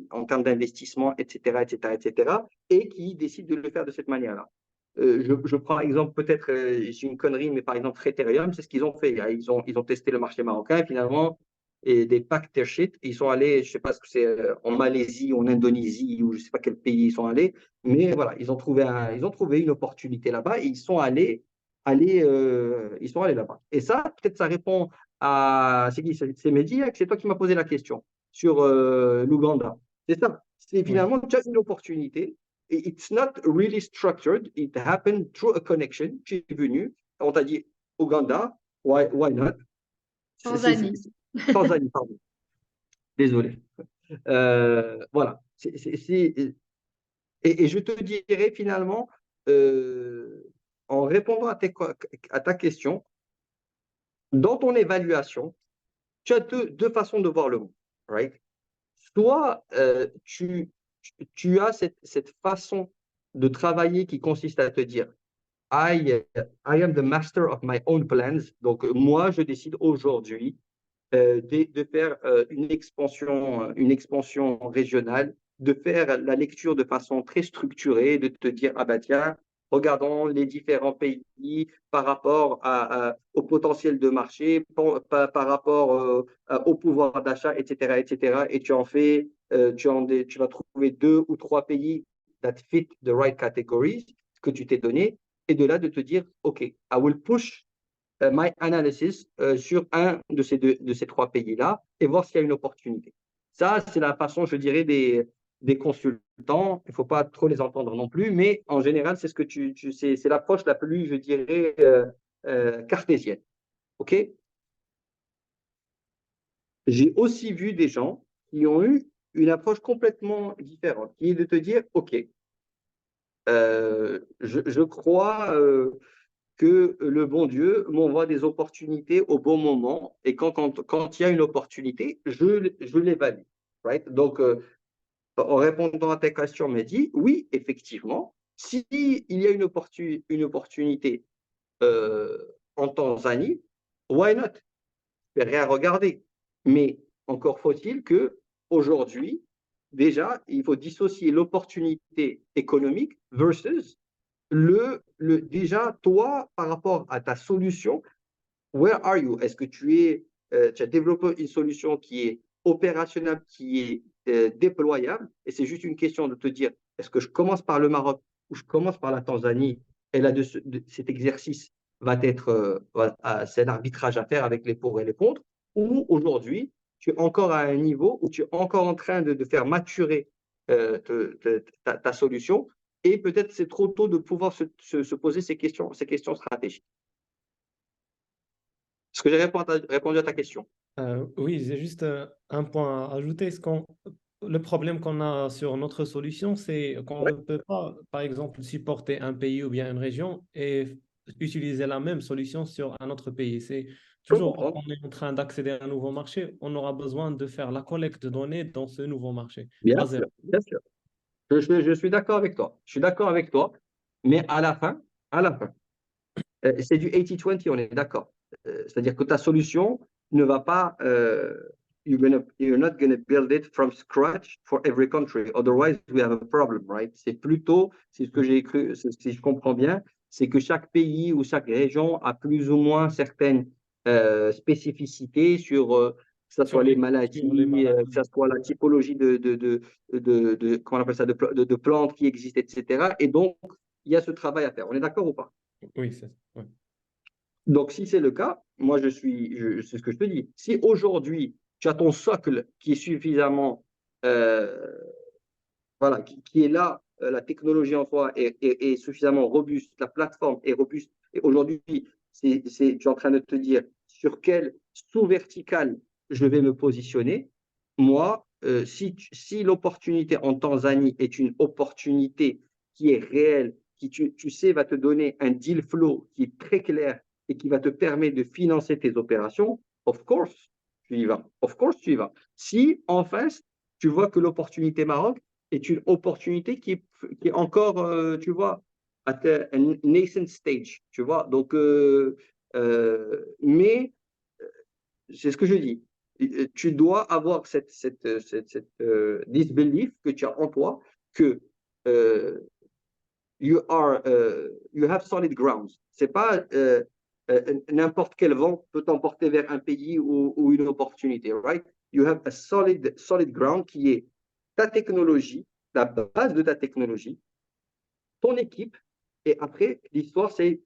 en termes d'investissement, etc., etc., etc., et qui décident de le faire de cette manière-là. Je prends exemple, peut-être, j'ai une connerie, mais par exemple, Ethereum, c'est ce qu'ils ont fait. Ils ont testé le marché marocain et finalement, et des packed their shit. Ils sont allés, je ne sais pas ce que c'est, en Malaisie, en Indonésie, ou je ne sais pas quel pays ils sont allés, mais voilà, ils ont trouvé une opportunité là-bas et ils sont allés là-bas. Et ça, peut-être, ça répond à. C'est qui? C'est Mehdi, hein, c'est toi qui m'as posé la question sur l'Ouganda. C'est ça. C'est Oui. finalement, tu as une opportunité. It's not really structured. It happened through a connection. Tu es venu, on t'a dit Ouganda, why not? Tanzanie. Tanzanie, pardon. Désolé. Voilà. Et je te dirais finalement, en répondant à ta question, dans ton évaluation, tu as deux façons de voir le monde. Right? Soit tu as cette façon de travailler qui consiste à te dire I am the master of my own plans. Donc, moi, je décide aujourd'hui de faire une expansion régionale, de faire la lecture de façon très structurée, de te dire, ah ben tiens, regardons les différents pays par rapport au potentiel de marché, par rapport au pouvoir d'achat, etc., etc. Et tu en fais, tu vas trouver 2 ou 3 pays that fit the right categories que tu t'es donné, et de là de te dire, OK, I will push my analysis sur un de ces 3 pays-là et voir s'il y a une opportunité. Ça, c'est la façon, je dirais, des consultants. Il ne faut pas trop les entendre non plus, mais en général, c'est ce que c'est l'approche la plus, je dirais, cartésienne. OK? J'ai aussi vu des gens qui ont eu une approche complètement différente, qui est de te dire, OK, je crois que le bon Dieu m'envoie des opportunités au bon moment. Et quand il y a une opportunité, je l'évalue. Right? Donc, en répondant à ta question, Mehdi, oui, effectivement, s'il y a une opportunité en Tanzanie, why not? Je vais rien regarder. Mais encore faut-il que aujourd'hui, déjà, il faut dissocier l'opportunité économique versus déjà, toi, par rapport à ta solution, where are you? Est-ce que tu as développé une solution qui est opérationnelle, qui est déployable? Et c'est juste une question de te dire, est-ce que je commence par le Maroc ou je commence par la Tanzanie? Et là, cet exercice va être, c'est l'arbitrage à faire avec les pour et les contre. Ou aujourd'hui, tu es encore à un niveau où tu es encore en train de faire maturer ta solution, et peut-être c'est trop tôt de pouvoir se poser ces questions stratégiques. Est-ce que j'ai répondu à ta question? Oui, j'ai juste un point à ajouter. Le problème qu'on a sur notre solution, c'est qu'on Ouais. ne peut pas, par exemple, supporter un pays ou bien une région et utiliser la même solution sur un autre pays. C'est Je peux toujours, comprendre. on est en train d'accéder à un nouveau marché, on aura besoin de faire la collecte de données dans ce nouveau marché. Bien À zéro. sûr, bien sûr. Je suis d'accord avec toi. Je suis d'accord avec toi, mais à la fin, c'est du 80-20, on est d'accord. C'est-à-dire que ta solution ne va pas, you're not going to build it from scratch for every country. Otherwise, we have a problem, right? C'est plutôt, c'est ce que j'ai cru, si je comprends bien, c'est que chaque pays ou chaque région a plus ou moins certaines spécificités sur, que ce soit les Sur les maladies, que ce maladies. soit la typologie comment on appelle ça, de plantes qui existent, etc. Et donc, il y a ce travail à faire. On est d'accord ou pas? Oui, c'est ça. Ouais. Donc, si c'est le cas, moi, c'est ce que je te dis. Si aujourd'hui, tu as ton socle qui est suffisamment, voilà, qui est là, la technologie en soi est suffisamment robuste, la plateforme est robuste, et aujourd'hui, tu es en train de te dire sur quelle sous-verticale je vais me positionner. Moi, si l'opportunité en Tanzanie est une opportunité qui est réelle, qui, tu sais, va te donner un deal flow qui est très clair et qui va te permettre de financer tes opérations, of course, tu y vas. Of course, tu y vas. Si, en face, tu vois que l'opportunité Maroc est une opportunité qui est encore, tu vois, at a nascent stage, tu vois. Donc, mais c'est ce que je dis. Tu dois avoir this belief que tu as en toi que euh, you have solid grounds. C'est pas n'importe quel vent peut t'emporter vers un pays ou une opportunité, right? You have a solid ground qui est ta technologie, la base de ta technologie, ton équipe, et après, l'histoire, c'est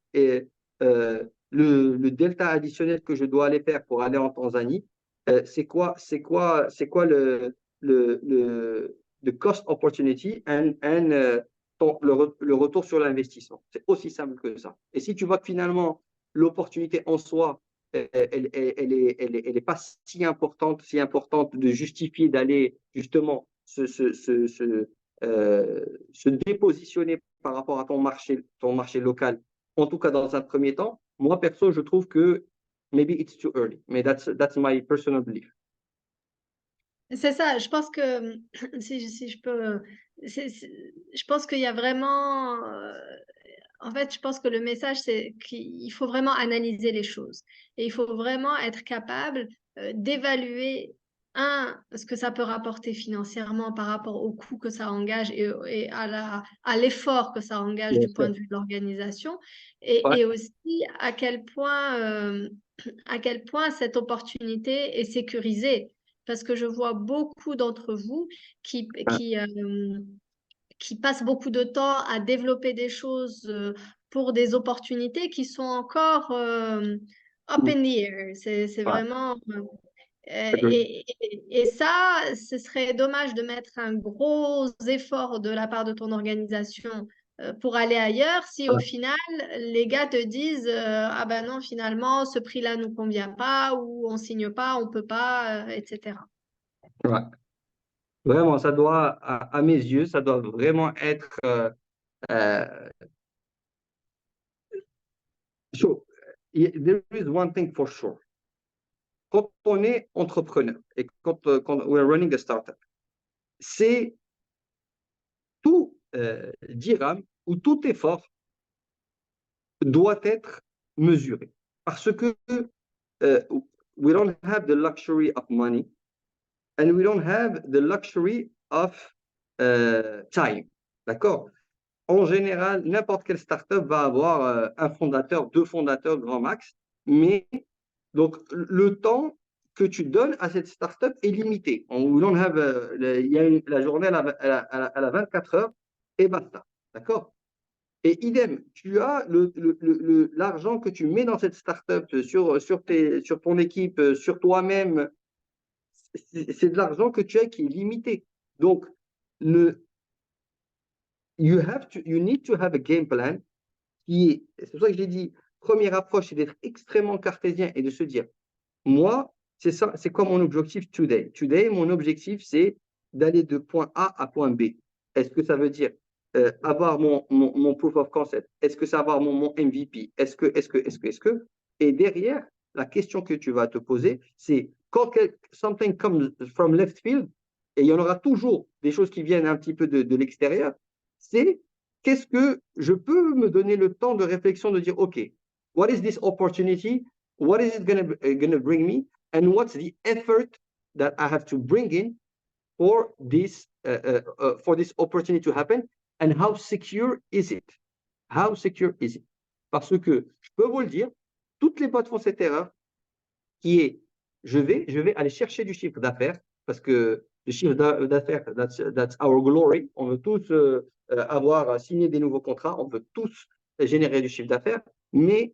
le delta additionnel que je dois aller faire pour aller en Tanzanie. C'est quoi le cost opportunity le retour sur l'investissement. C'est aussi simple que ça. Et si tu vois que finalement, l'opportunité en soi, elle est pas si importante de justifier d'aller justement se dépositionner par rapport à ton marché local, en tout cas dans un premier temps, moi perso, je trouve que maybe it's too early, mais that's my personal belief. C'est ça, je pense que, si je peux, je pense qu'il y a vraiment, en fait, je pense que le message, c'est qu'il faut vraiment analyser les choses et il faut vraiment être capable d'évaluer, ce que ça peut rapporter financièrement par rapport au coût que ça engage et à l'effort que ça engage Bien du point sûr. de vue de l'organisation Ouais. et aussi à quel point cette opportunité est sécurisée. Parce que je vois beaucoup d'entre vous qui, qui, euh, qui passent beaucoup de temps à développer des choses pour des opportunités qui sont encore up in the air. C'est Ouais. vraiment... Agree. et ça, ce serait dommage de mettre un gros effort de la part de ton organisation pour aller ailleurs si au Ouais. final, les gars te disent ah ben non, finalement, ce prix-là nous convient pas ou on signe pas, on peut pas, etc. Ouais. Vraiment, ça doit, à mes yeux, ça doit vraiment être euh, so, there is one thing for sure. Quand on est entrepreneur et quand we're running a startup, c'est tout dirham ou tout effort doit être mesuré. Parce que we don't have the luxury of money and we don't have the luxury of time. D'accord? En général, n'importe quelle startup va avoir un fondateur, deux fondateurs, grand max. Mais donc, le temps que tu donnes à cette startup est limité. We don't have, la journée, elle a 24 heures et basta. D'accord? Et idem, tu as l'argent que tu mets dans cette startup sur ton équipe, sur toi-même, c'est de l'argent que tu as qui est limité. Donc, le, you need to have a game plan c'est pour ça que j'ai dit, première approche, c'est d'être extrêmement cartésien et de se dire, moi, c'est ça, c'est quoi mon objectif today? Today, mon objectif, c'est d'aller de point A à point B. Est-ce que ça veut dire avoir mon proof of concept? Est-ce que ça va avoir mon MVP? Est-ce que? Et derrière, la question que tu vas te poser, c'est quand something comes from left field, et il y en aura toujours des choses qui viennent un petit peu de l'extérieur, c'est qu'est-ce que je peux me donner le temps de réflexion de dire, OK, what is this opportunity? What is it gonna bring me? And what's the effort that I have to bring in for this opportunity to happen? And how secure is it? How secure is it? Parce que je peux vous le dire, toutes les boîtes font cette erreur qui est je vais aller chercher du chiffre d'affaires parce que le chiffre d'affaires, that's our glory. On veut tous avoir signé des nouveaux contrats, on veut tous générer du chiffre d'affaires, mais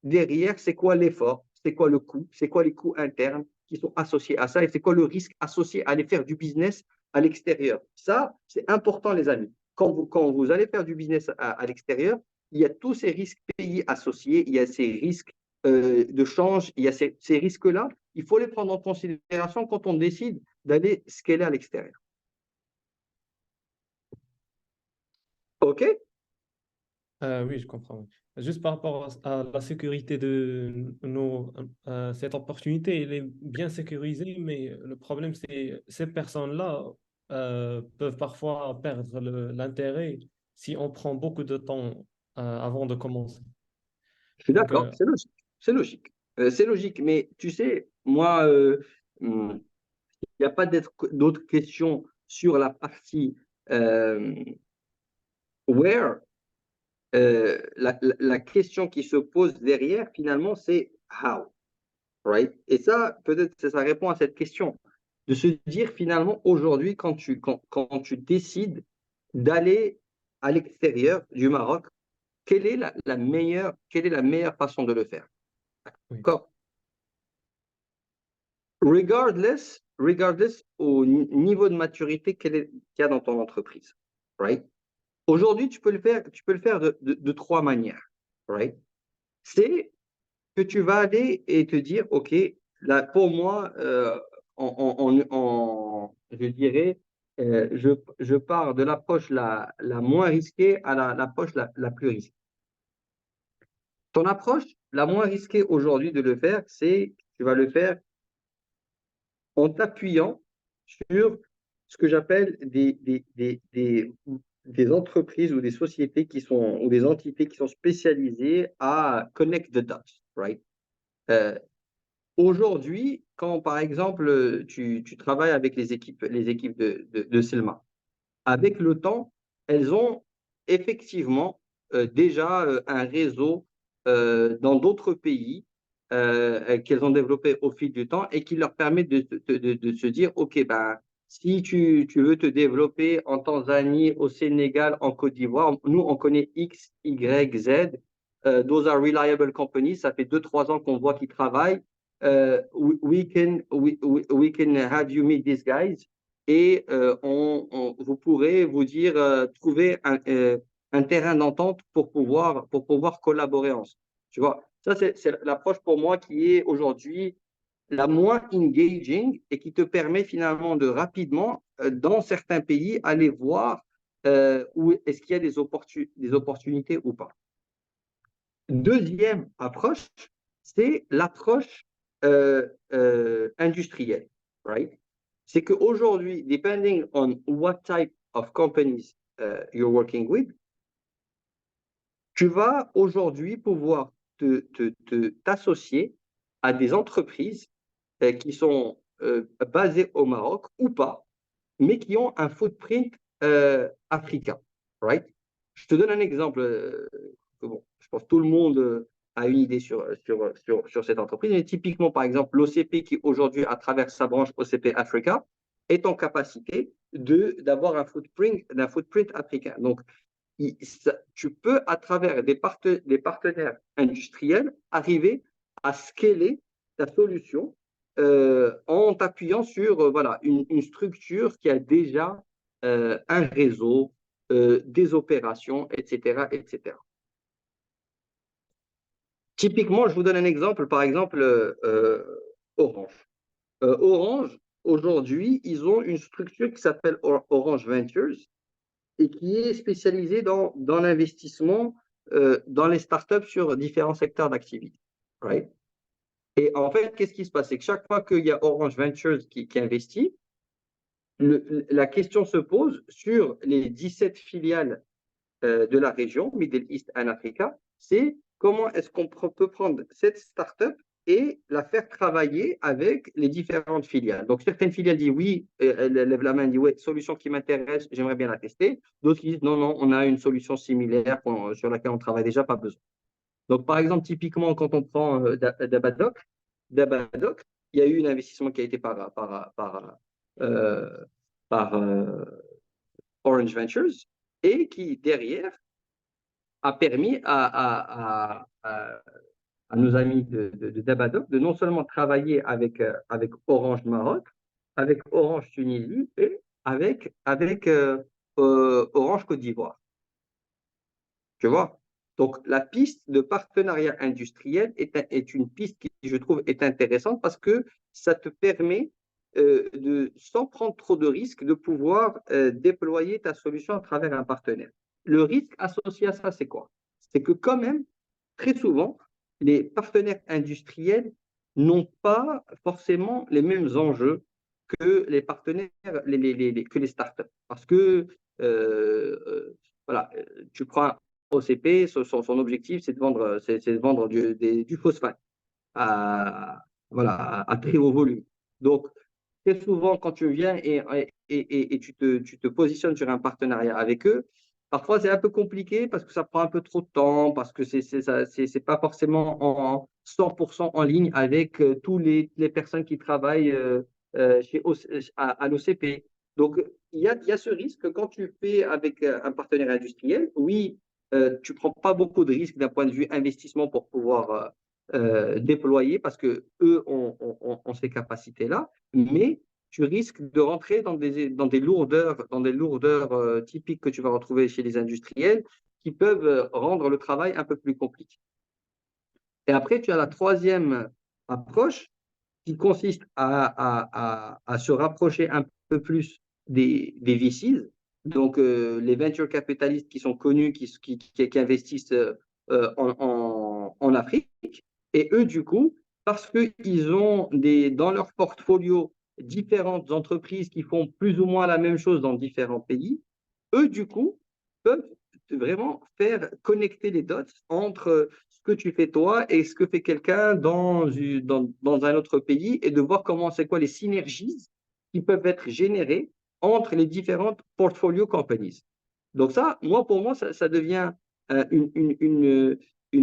derrière, c'est quoi l'effort, c'est quoi le coût, c'est quoi les coûts internes qui sont associés à ça et c'est quoi le risque associé à aller faire du business à l'extérieur. Ça, c'est important, les amis. Quand vous allez faire du business à l'extérieur, il y a tous ces risques pays associés, il y a ces risques de change, il y a ces risques-là, il faut les prendre en considération quand on décide d'aller scaler à l'extérieur. OK? Oui, je comprends. Juste par rapport à la sécurité cette opportunité, elle est bien sécurisée, mais le problème, c'est ces personnes-là peuvent parfois perdre l'intérêt si on prend beaucoup de temps avant de commencer. Je suis Donc, d'accord, c'est logique. C'est logique. C'est logique, mais tu sais, moi, il n'y a pas d'autres questions sur la partie euh, where. La question qui se pose derrière, finalement, c'est how, right? Et ça, peut-être, ça répond à cette question. De se dire, finalement, aujourd'hui, quand tu décides d'aller à l'extérieur du Maroc, quelle est la meilleure façon de le faire? oui, D'accord. Regardless au niveau de maturité qu'il y a dans ton entreprise, right? Aujourd'hui, tu peux le faire de trois manières, right? C'est que tu vas aller et te dire, OK, là, pour moi, je dirais, je pars de l'approche la moins risquée à l'approche la plus risquée. Ton approche la moins risquée aujourd'hui de le faire, c'est que tu vas le faire en t'appuyant sur ce que j'appelle des entreprises ou des sociétés ou des entités qui sont spécialisées à connect the dots, right? Euh, Aujourd'hui, quand par exemple tu travailles avec les équipes de Selma, avec le temps, elles ont effectivement déjà un réseau dans d'autres pays qu'elles ont développé au fil du temps et qui leur permet de se dire, OK, ben, si tu veux te développer en Tanzanie, au Sénégal, en Côte d'Ivoire, nous, on connaît X, Y, Z. Those are reliable companies. Ça fait 2, 3 ans qu'on voit qu'ils travaillent. We can have you meet these guys et vous pourrez vous dire trouver un terrain d'entente pour pouvoir collaborer ensemble. Tu vois, ça c'est l'approche pour moi qui est aujourd'hui la moins engaging et qui te permet finalement de rapidement, dans certains pays, aller voir où est-ce qu'il y a des opportunités ou pas. Deuxième approche, c'est l'approche industrielle, right? C'est qu'aujourd'hui, depending on what type of companies you're working with, tu vas aujourd'hui pouvoir t'associer à des entreprises qui sont basées au Maroc ou pas, mais qui ont un footprint africain, right? Je te donne un exemple. Bon, je pense que tout le monde a une idée sur cette entreprise. Mais typiquement, par exemple, l'OCP qui aujourd'hui, à travers sa branche OCP Africa, est en capacité d'avoir un footprint africain. Donc, tu peux, à travers des partenaires industriels, arriver à scaler ta solution en t'appuyant sur voilà, une structure qui a déjà un réseau, des opérations, etc., etc. Typiquement, je vous donne un exemple, par exemple, Orange. Orange, aujourd'hui, ils ont une structure qui s'appelle Orange Ventures et qui est spécialisée dans l'investissement dans les startups sur différents secteurs d'activité. Right? Et en fait, qu'est-ce qui se passe? C'est que chaque fois qu'il y a Orange Ventures qui investit, la question se pose sur les 17 filiales de la région, Middle East and Africa, c'est comment est-ce qu'on peut prendre cette startup et la faire travailler avec les différentes filiales. Donc, certaines filiales disent oui, elles lèvent la main, disent oui, solution qui m'intéresse, j'aimerais bien la tester. D'autres qui disent non, non, on a une solution similaire sur laquelle on travaille déjà, pas besoin. Donc, par exemple, typiquement, quand on prend Dabadoc, il y a eu un investissement qui a été euh, par Orange Ventures et qui, derrière, a permis à nos amis de Dabadoc de non seulement travailler avec Orange Maroc, avec Orange Tunisie et avec Orange Côte d'Ivoire. Tu vois? Donc, la piste de partenariat industriel est une piste qui, je trouve, est intéressante parce que ça te permet, sans prendre trop de risques, de pouvoir déployer ta solution à travers un partenaire. Le risque associé à ça, c'est quoi? C'est que quand même, très souvent, les partenaires industriels n'ont pas forcément les mêmes enjeux que les partenaires, que les startups. Parce que, voilà, tu prends OCP, son objectif, c'est de vendre du phosphate à très haut volume. Donc, très souvent, quand tu viens et tu te positionnes sur un partenariat avec eux, parfois c'est un peu compliqué parce que ça prend un peu trop de temps, parce que c'est pas forcément en 100% en ligne avec tous les personnes qui travaillent à l'OCP. Donc, il y a ce risque que quand tu fais avec un partenaire industriel, oui, tu prends pas beaucoup de risques d'un point de vue investissement pour pouvoir déployer parce que eux ont ces capacités-là, mais tu risques de rentrer dans des lourdeurs typiques que tu vas retrouver chez les industriels qui peuvent rendre le travail un peu plus compliqué. Et après, tu as la troisième approche qui consiste à se rapprocher un peu plus des VCs, donc les venture capitalistes qui sont connus, qui investissent en Afrique. Et eux, du coup, parce qu'ils ont dans leur portfolio différentes entreprises qui font plus ou moins la même chose dans différents pays, eux, du coup, peuvent vraiment faire connecter les dots entre ce que tu fais toi et ce que fait quelqu'un dans un autre pays et de voir comment c'est quoi les synergies qui peuvent être générées entre les différentes portfolio companies. Donc ça, pour moi, ça devient une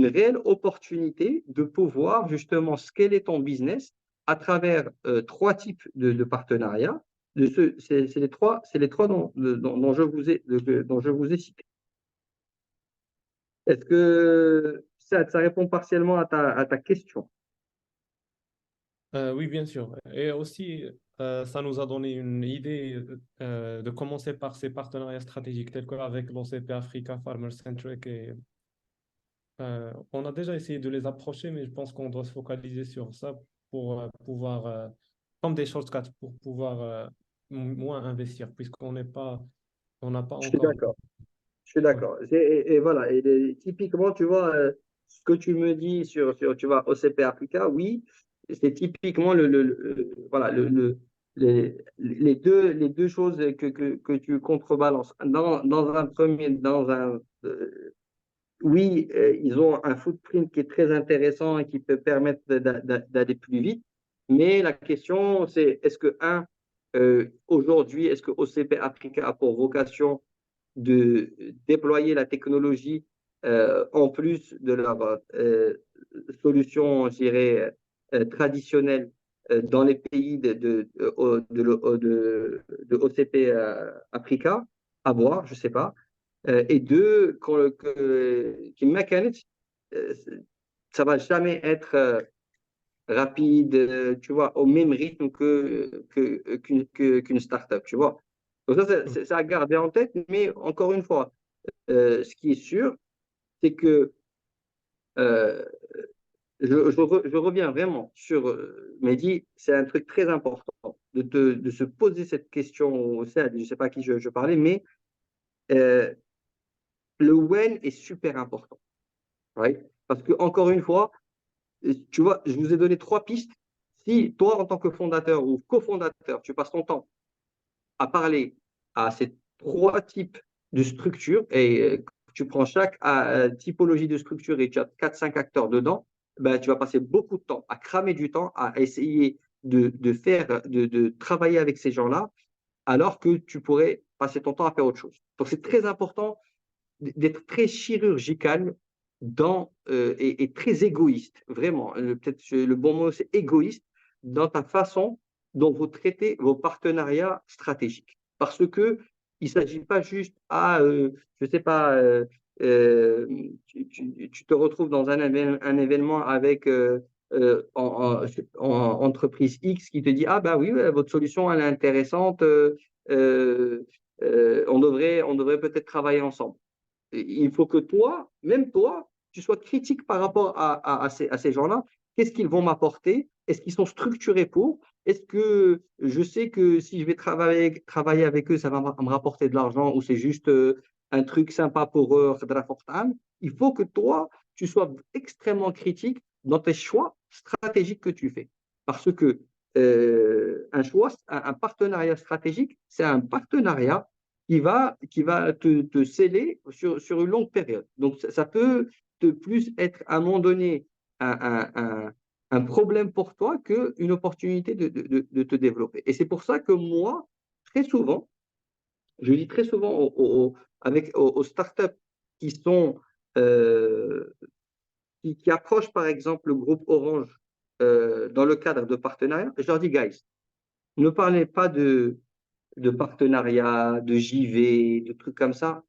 réelle opportunité de pouvoir justement scaler ton business à travers trois types de partenariats. C'est les trois dont je vous ai cité. Est-ce que ça répond partiellement à ta question? Oui, bien sûr. Et aussi, ça nous a donné une idée de commencer par ces partenariats stratégiques tels qu'avec l'OCP Africa, Farmer Centric. Et, on a déjà essayé de les approcher, mais je pense qu'on doit se focaliser sur ça pour pouvoir, comme des shortcuts, pour pouvoir moins investir, puisqu'on n'est pas, on n'a pas Je suis encore. d'accord. Je suis Ouais. d'accord. Et voilà. Typiquement, tu vois, ce que tu me dis tu vois, OCP Africa, oui, c'est typiquement voilà, les deux choses que tu contrebalances. Dans un premier, oui, ils ont un footprint qui est très intéressant et qui peut permettre d'aller plus vite. Mais la question, c'est est-ce que, aujourd'hui, est-ce que OCP Africa a pour vocation de déployer la technologie en plus de leur solution, je dirais, traditionnelle dans les pays de OCP Africa, à voir, je ne sais pas. Et deux, qu'une mécanique, ça ne va jamais être rapide, tu vois, au même rythme qu'une startup, tu vois. Donc ça, c'est à garder en tête, mais encore une fois, ce qui est sûr, c'est que euh, je reviens vraiment sur Mehdi, c'est un truc très important de se poser cette question au CED. Je ne sais pas à qui je parlais, mais euh, le when est super important. Right? Parce que, encore une fois, tu vois, je vous ai donné trois pistes. Si toi, en tant que fondateur ou cofondateur, tu passes ton temps à parler à ces trois types de structures et tu prends chaque typologie de structure et tu as 4-5 acteurs dedans, ben, tu vas passer beaucoup de temps à cramer du temps, à essayer de travailler avec ces gens-là, alors que tu pourrais passer ton temps à faire autre chose. Donc, c'est très important d'être très chirurgical et très égoïste, vraiment. Peut-être le bon mot, c'est égoïste dans ta façon dont vous traitez vos partenariats stratégiques. Parce que il ne s'agit pas juste je ne sais pas, tu te retrouves dans un événement avec en entreprise X qui te dit, ah ben oui, votre solution, elle est intéressante, euh, on devrait peut-être travailler ensemble. Il faut que toi, même toi, tu sois critique par rapport à ces gens-là. Qu'est-ce qu'ils vont m'apporter? Est-ce qu'ils sont structurés pour? Est-ce que je sais que si je vais travailler avec eux, ça va me rapporter de l'argent ou c'est juste un truc sympa pour eux? Il faut que toi, tu sois extrêmement critique dans tes choix stratégiques que tu fais. Parce que un partenariat stratégique, c'est un partenariat qui va te sceller sur une longue période. Donc, ça peut plus être à un moment donné un problème pour toi qu'une opportunité de te développer. Et c'est pour ça que moi, très souvent, je dis très souvent aux startups qui sont qui approchent par exemple le groupe Orange dans le cadre de partenariat, je leur dis, guys, ne parlez pas de partenariat, de JV, de trucs comme ça,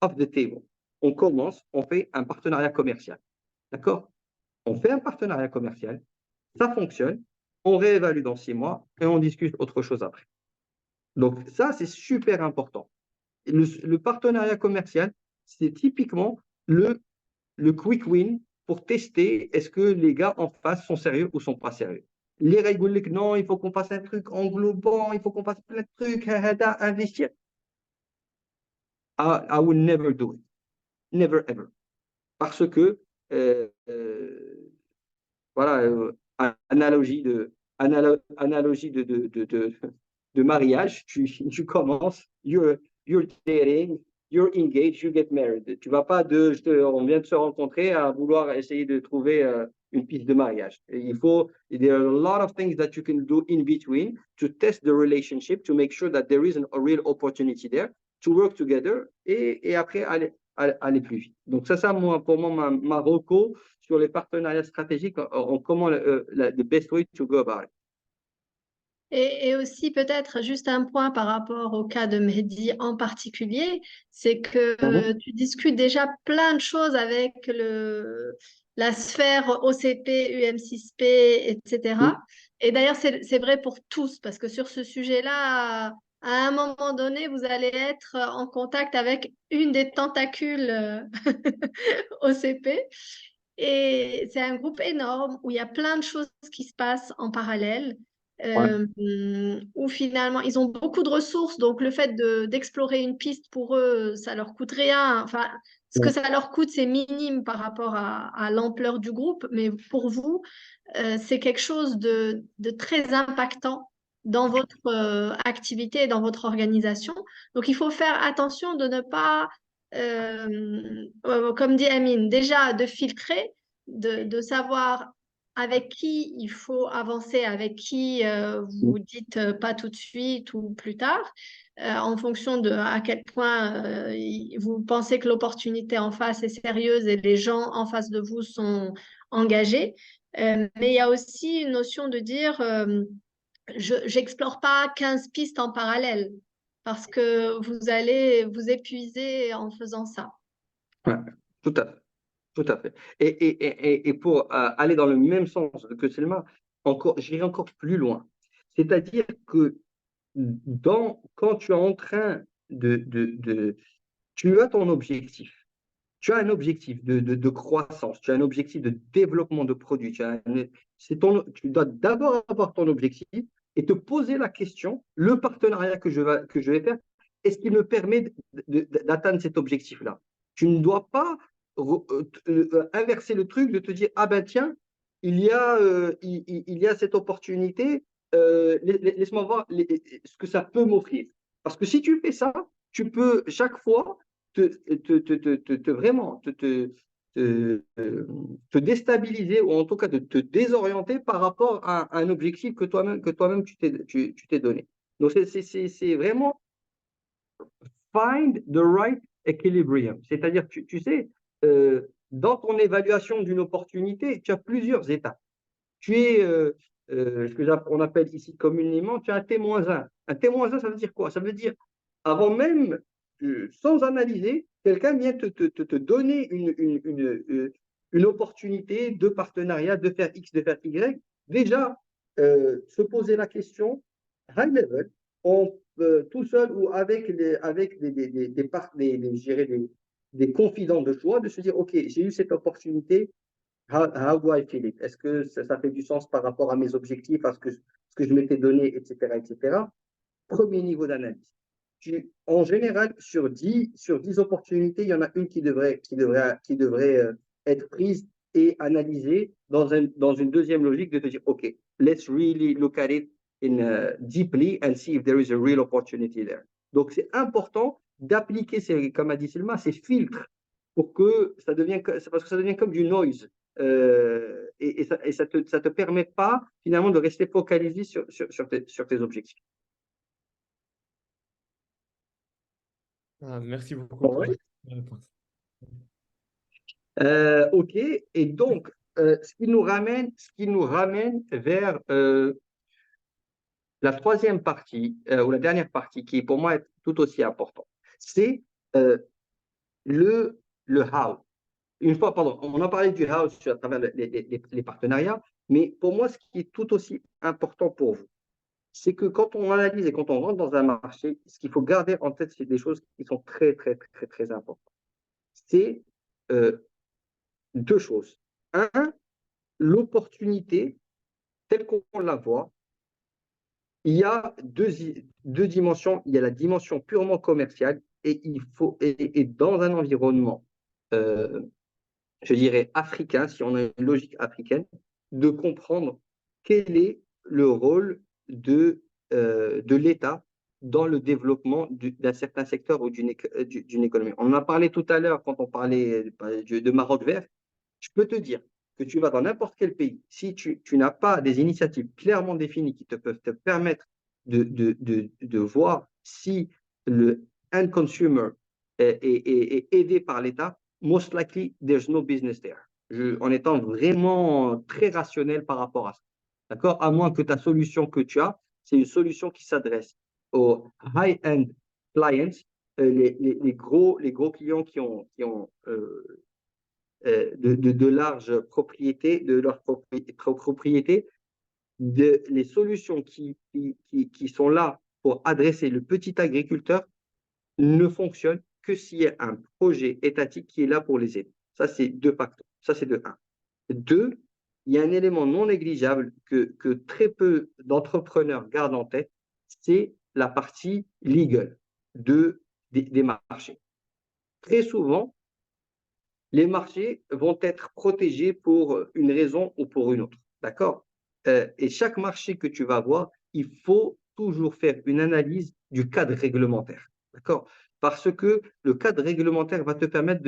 off the table. On commence, on fait un partenariat commercial. D'accord? On fait un partenariat commercial, ça fonctionne, on réévalue dans 6 mois et on discute autre chose après. Donc, ça, c'est super important. Le partenariat commercial, c'est typiquement le quick win pour tester est-ce que les gars en face sont sérieux ou sont pas sérieux. Les gars, ils disent non, il faut qu'on fasse un truc englobant, il faut qu'on fasse plein de trucs, investir. I will never do it. Never ever. Parce que, voilà, analogie de mariage, tu commences, you're dating, you're engaged, you get married. Tu vas pas on vient de se rencontrer à vouloir essayer de trouver une piste de mariage. There are a lot of things that you can do in between to test the relationship, to make sure that there is a real opportunity there, to work together et après aller plus vite. Donc ça pour moi, ma reco sur les partenariats stratégiques, comment the best way to go about it. Et aussi peut-être juste un point par rapport au cas de Mehdi en particulier, c'est que tu discutes déjà plein de choses avec la sphère OCP, UM6P, etc. Et d'ailleurs, c'est vrai pour tous, parce que sur ce sujet-là, à un moment donné, vous allez être en contact avec une des tentacules OCP. Et c'est un groupe énorme où il y a plein de choses qui se passent en parallèle. Où finalement ils ont beaucoup de ressources, donc le fait d'explorer une piste pour eux, ça leur coûte rien. Enfin, ce que ça leur coûte, c'est minime par rapport à l'ampleur du groupe, mais pour vous, c'est quelque chose de très impactant dans votre activité et dans votre organisation. Donc il faut faire attention de ne pas, comme dit Amine, déjà de filtrer, de savoir avec qui il faut avancer, avec qui vous dites pas tout de suite ou plus tard, en fonction de à quel point vous pensez que l'opportunité en face est sérieuse et les gens en face de vous sont engagés. Mais il y a aussi une notion de dire, je n'explore pas 15 pistes en parallèle parce que vous allez vous épuiser en faisant ça. Ouais, tout à fait. Tout à fait. Et pour aller dans le même sens que Selma, j'irai encore plus loin. C'est-à-dire que quand tu es en train tu as ton objectif, tu as un objectif de croissance, tu as un objectif de développement de produits, tu dois d'abord avoir ton objectif et te poser la question, le partenariat que je vais faire, est-ce qu'il me permet d'atteindre cet objectif-là? Tu ne dois pas inverser le truc de te dire, ah ben tiens, il y a cette opportunité, laisse-moi voir ce que ça peut m'offrir. Parce que si tu fais ça, tu peux chaque fois vraiment te déstabiliser ou en tout cas de te désorienter par rapport à un objectif que toi-même tu t'es donné. Donc c'est vraiment find the right equilibrium. C'est-à-dire, tu sais, dans ton évaluation d'une opportunité, tu as plusieurs étapes. Tu es, ce qu'on appelle ici communément, tu as un T-1. Un T-1, ça veut dire quoi? Ça veut dire, avant même, sans analyser, quelqu'un vient te donner une opportunité de partenariat, de faire X, de faire Y. Déjà, se poser la question, high level, tout seul ou avec des confidents de choix, de se dire, OK, j'ai eu cette opportunité, how do I feel it? Est-ce que ça fait du sens par rapport à mes objectifs, à ce que je m'étais donné, etc., etc. Premier niveau d'analyse. En général, sur 10 opportunités, il y en a une qui devrait être prise et analysée dans une deuxième logique de te dire, OK, let's really look at it deeply and see if there is a real opportunity there. Donc, c'est important d'appliquer, comme a dit Selma, ces filtres pour que ça devienne, parce que ça devient comme du noise. Et ça te permet pas, finalement, de rester focalisé sur tes objectifs. Merci beaucoup pour Ouais. la réponse. OK. Et donc, ce qui nous ramène vers la troisième partie, ou la dernière partie, qui pour moi est tout aussi importante, c'est le how. Une fois, pardon, on a parlé du how à travers les partenariats, mais pour moi, ce qui est tout aussi important pour vous, c'est que quand on analyse et quand on rentre dans un marché, ce qu'il faut garder en tête, c'est des choses qui sont très, très, très, très importantes. C'est deux choses. Un, l'opportunité telle qu'on la voit. Il y a deux dimensions. Il y a la dimension purement commerciale et il faut, et dans un environnement, je dirais africain, si on a une logique africaine, de comprendre quel est le rôle de l'État dans le développement d'un certain secteur ou d'une économie. On en a parlé tout à l'heure quand on parlait de Maroc vert. Je peux te dire que tu vas dans n'importe quel pays, si tu n'as pas des initiatives clairement définies qui peuvent te permettre de voir si le end consumer est aidé par l'État, most likely there's no business there. En étant vraiment très rationnel par rapport à ça. D'accord? À moins que ta solution que tu as, c'est une solution qui s'adresse aux high-end clients, les gros clients qui ont de larges propriétés, de leur propriété, les solutions qui sont là pour adresser le petit agriculteur ne fonctionnent que s'il y a un projet étatique qui est là pour les aider. Ça, c'est deux facteurs. Ça, c'est de un. Deux, il y a un élément non négligeable que très peu d'entrepreneurs gardent en tête, c'est la partie legal des marchés. Très souvent, les marchés vont être protégés pour une raison ou pour une autre. D'accord? Et chaque marché que tu vas voir, il faut toujours faire une analyse du cadre réglementaire. D'accord? Parce que le cadre réglementaire va te permettre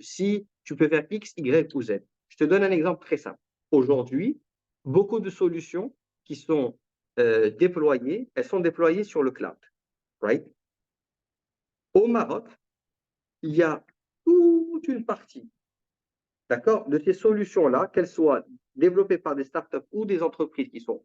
si tu peux faire X, Y ou Z. Je te donne un exemple très simple. Aujourd'hui, beaucoup de solutions qui sont déployées, elles sont déployées sur le cloud. Right? Au Maroc, il y a toute une partie, d'accord, de ces solutions-là, qu'elles soient développées par des startups ou des entreprises qui sont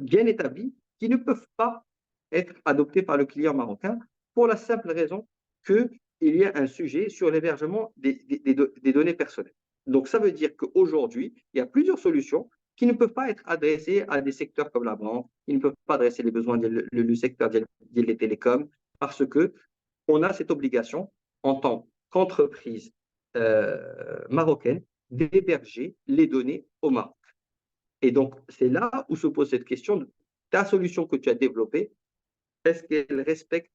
bien établies, qui ne peuvent pas être adoptées par le client marocain pour la simple raison qu'il y a un sujet sur l'hébergement des données personnelles. Donc, ça veut dire qu'aujourd'hui, il y a plusieurs solutions qui ne peuvent pas être adressées à des secteurs comme la banque, qui ne peuvent pas adresser les besoins du secteur des télécoms, parce que on a cette obligation en tant qu'entreprise marocaine d'héberger les données au Maroc. Et donc, c'est là où se pose cette question de ta solution que tu as développée, est-ce qu'elle respecte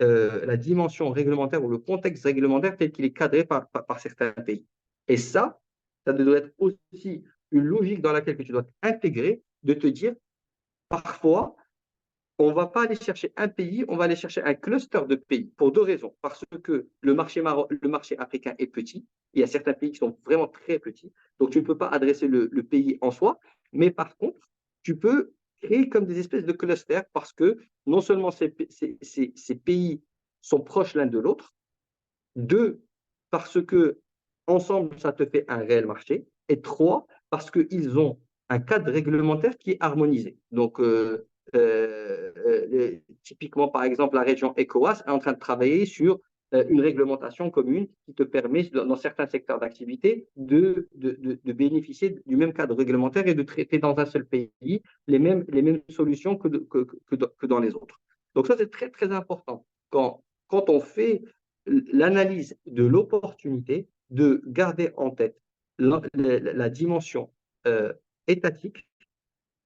la dimension réglementaire ou le contexte réglementaire tel qu'il est cadré par certains pays. Et ça doit être aussi une logique dans laquelle tu dois t'intégrer, de te dire, parfois, on ne va pas aller chercher un pays, on va aller chercher un cluster de pays pour deux raisons. Parce que le marché africain est petit, il y a certains pays qui sont vraiment très petits, donc tu ne peux pas adresser le pays en soi, mais par contre, tu peux créer comme des espèces de clusters parce que non seulement ces pays sont proches l'un de l'autre, deux, parce que ensemble, ça te fait un réel marché, et trois, parce qu'ils ont un cadre réglementaire qui est harmonisé. Donc, typiquement, par exemple, la région ECOWAS est en train de travailler sur une réglementation commune qui te permet, dans certains secteurs d'activité, de bénéficier du même cadre réglementaire et de traiter dans un seul pays les mêmes solutions que dans les autres. Donc ça, c'est très, très important. Quand on fait l'analyse de l'opportunité, de garder en tête la dimension étatique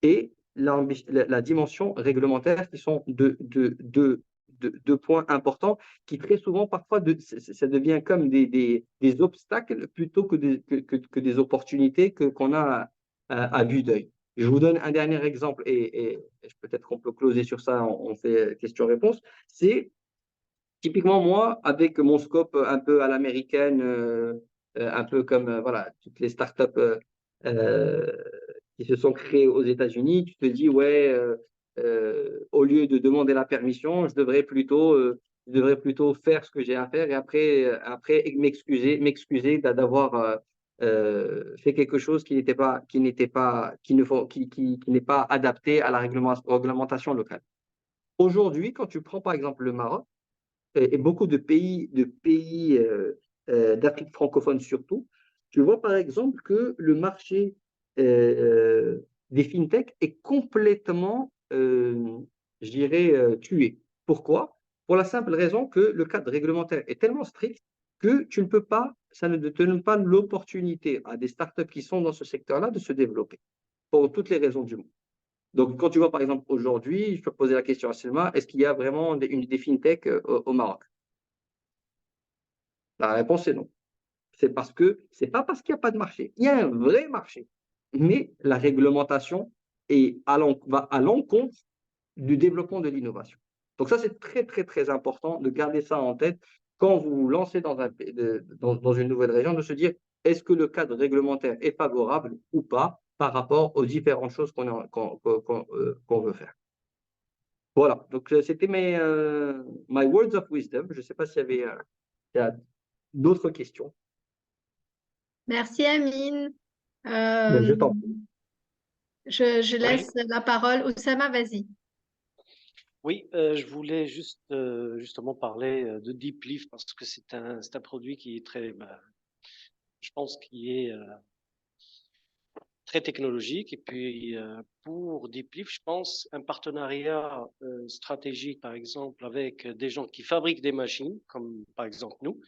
et la dimension réglementaire, qui sont deux points importants qui très souvent, parfois, ça devient comme des obstacles plutôt que des opportunités qu'on a à vue d'œil. Je vous donne un dernier exemple et peut-être qu'on peut closer sur ça, on fait question-réponse. C'est typiquement moi, avec mon scope un peu à l'américaine, un peu comme voilà, toutes les startups euh, qui se sont créées aux États-Unis, tu te dis, ouais, au lieu de demander la permission, je devrais plutôt faire ce que j'ai à faire et après m'excuser d'avoir fait quelque chose qui n'est pas adapté à la réglementation locale. Aujourd'hui, quand tu prends par exemple le Maroc, et beaucoup de pays d'Afrique francophone surtout, tu vois par exemple que le marché des fintech est complètement, je dirais, tué. Pourquoi? Pour la simple raison que le cadre réglementaire est tellement strict que tu ne peux pas, ça ne te donne pas l'opportunité à des startups qui sont dans ce secteur-là de se développer, pour toutes les raisons du monde. Donc, quand tu vois, par exemple, aujourd'hui, je peux poser la question à Selma, est-ce qu'il y a vraiment des fintech au Maroc? La réponse est non. C'est pas parce qu'il n'y a pas de marché. Il y a un vrai marché. Mais la réglementation va à l'encontre du développement de l'innovation. Donc ça, c'est très, très, très important de garder ça en tête quand vous vous lancez dans une nouvelle région, de se dire, est-ce que le cadre réglementaire est favorable ou pas par rapport aux différentes choses qu'on veut faire. Voilà, donc c'était my words of wisdom. Je ne sais pas s'il y a d'autres questions. Merci, Amine. Je t'en Je Oui, laisse la parole. Oussama, vas-y. oui, je voulais justement parler de Deep Leaf parce que c'est un produit qui est très, je pense, qui est très technologique. Et puis, pour Deep Leaf, je pense un partenariat stratégique, par exemple, avec des gens qui fabriquent des machines, comme par exemple nous,